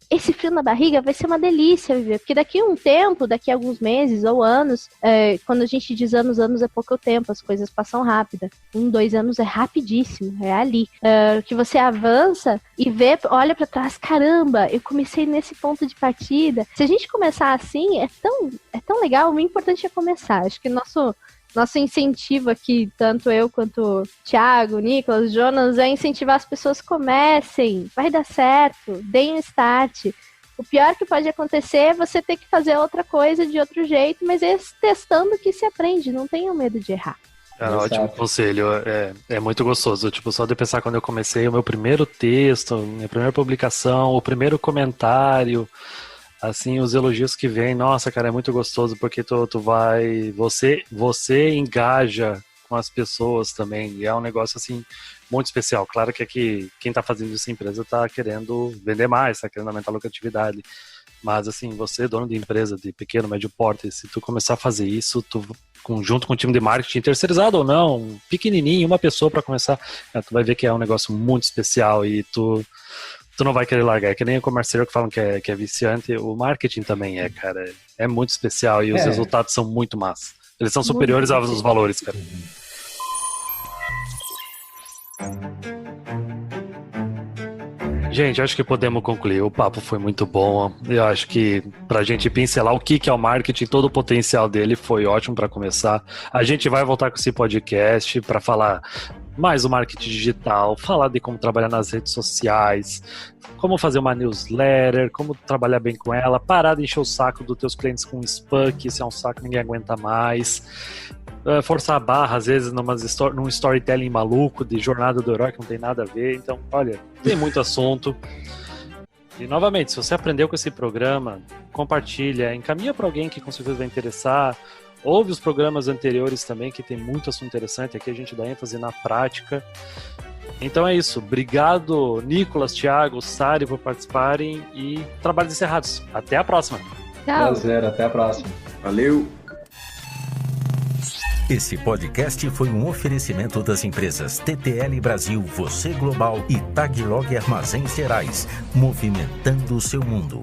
Esse frio na barriga vai ser uma delícia viver, porque daqui a um tempo, daqui a alguns meses ou anos, quando a gente diz anos é pouco tempo, as coisas passam rápido. 1, 2 anos é rapidíssimo, é ali. Que você avança e olha pra trás, caramba, eu comecei nesse ponto de partida. Se a gente começar assim, é tão legal, o importante é começar. Acho que nosso incentivo aqui, tanto eu quanto o Thiago, Nicolas, Jonas, é incentivar as pessoas, comecem, vai dar certo, deem um start. O pior que pode acontecer é você ter que fazer outra coisa de outro jeito, mas é testando que se aprende, não tenham medo de errar. Ótimo conselho, é muito gostoso. Tipo, só de pensar quando eu comecei o meu primeiro texto, minha primeira publicação, o primeiro comentário, assim, os elogios que vêm, nossa, cara, é muito gostoso, porque você engaja com as pessoas também, e é um negócio, assim, muito especial. Claro que aqui, quem tá fazendo isso, a empresa tá querendo vender mais, tá querendo aumentar a lucratividade, mas, assim, você, dono de empresa de pequeno, médio porte, se tu começar a fazer isso, junto com o time de marketing, terceirizado ou não, pequenininho, uma pessoa para começar, tu vai ver que é um negócio muito especial e tu não vai querer largar. É que nem o comércio que falam que é viciante, o marketing também cara. É muito especial e os resultados são muito massas. Eles são superiores aos valores, cara. Gente, acho que podemos concluir. O papo foi muito bom. Eu acho que pra gente pincelar o que é o marketing, todo o potencial dele, foi ótimo para começar. A gente vai voltar com esse podcast para falar mais do marketing digital, falar de como trabalhar nas redes sociais, como fazer uma newsletter, como trabalhar bem com ela, parar de encher o saco dos teus clientes com spam, que isso é um saco que ninguém aguenta mais. Forçar a barra, às vezes, num storytelling maluco de jornada do herói que não tem nada a ver. Então, olha, tem muito assunto. E, novamente, se você aprendeu com esse programa, compartilha, encaminha para alguém que com certeza vai interessar. Ouve os programas anteriores também, que tem muito assunto interessante. Aqui a gente dá ênfase na prática. Então é isso. Obrigado, Nicolas, Thiago, Sari, por participarem e trabalhos encerrados. Até a próxima. Tchau. Prazer, até a próxima. Valeu! Esse podcast foi um oferecimento das empresas TTL Brasil, Você Global e Taglog Armazéns Gerais, movimentando o seu mundo.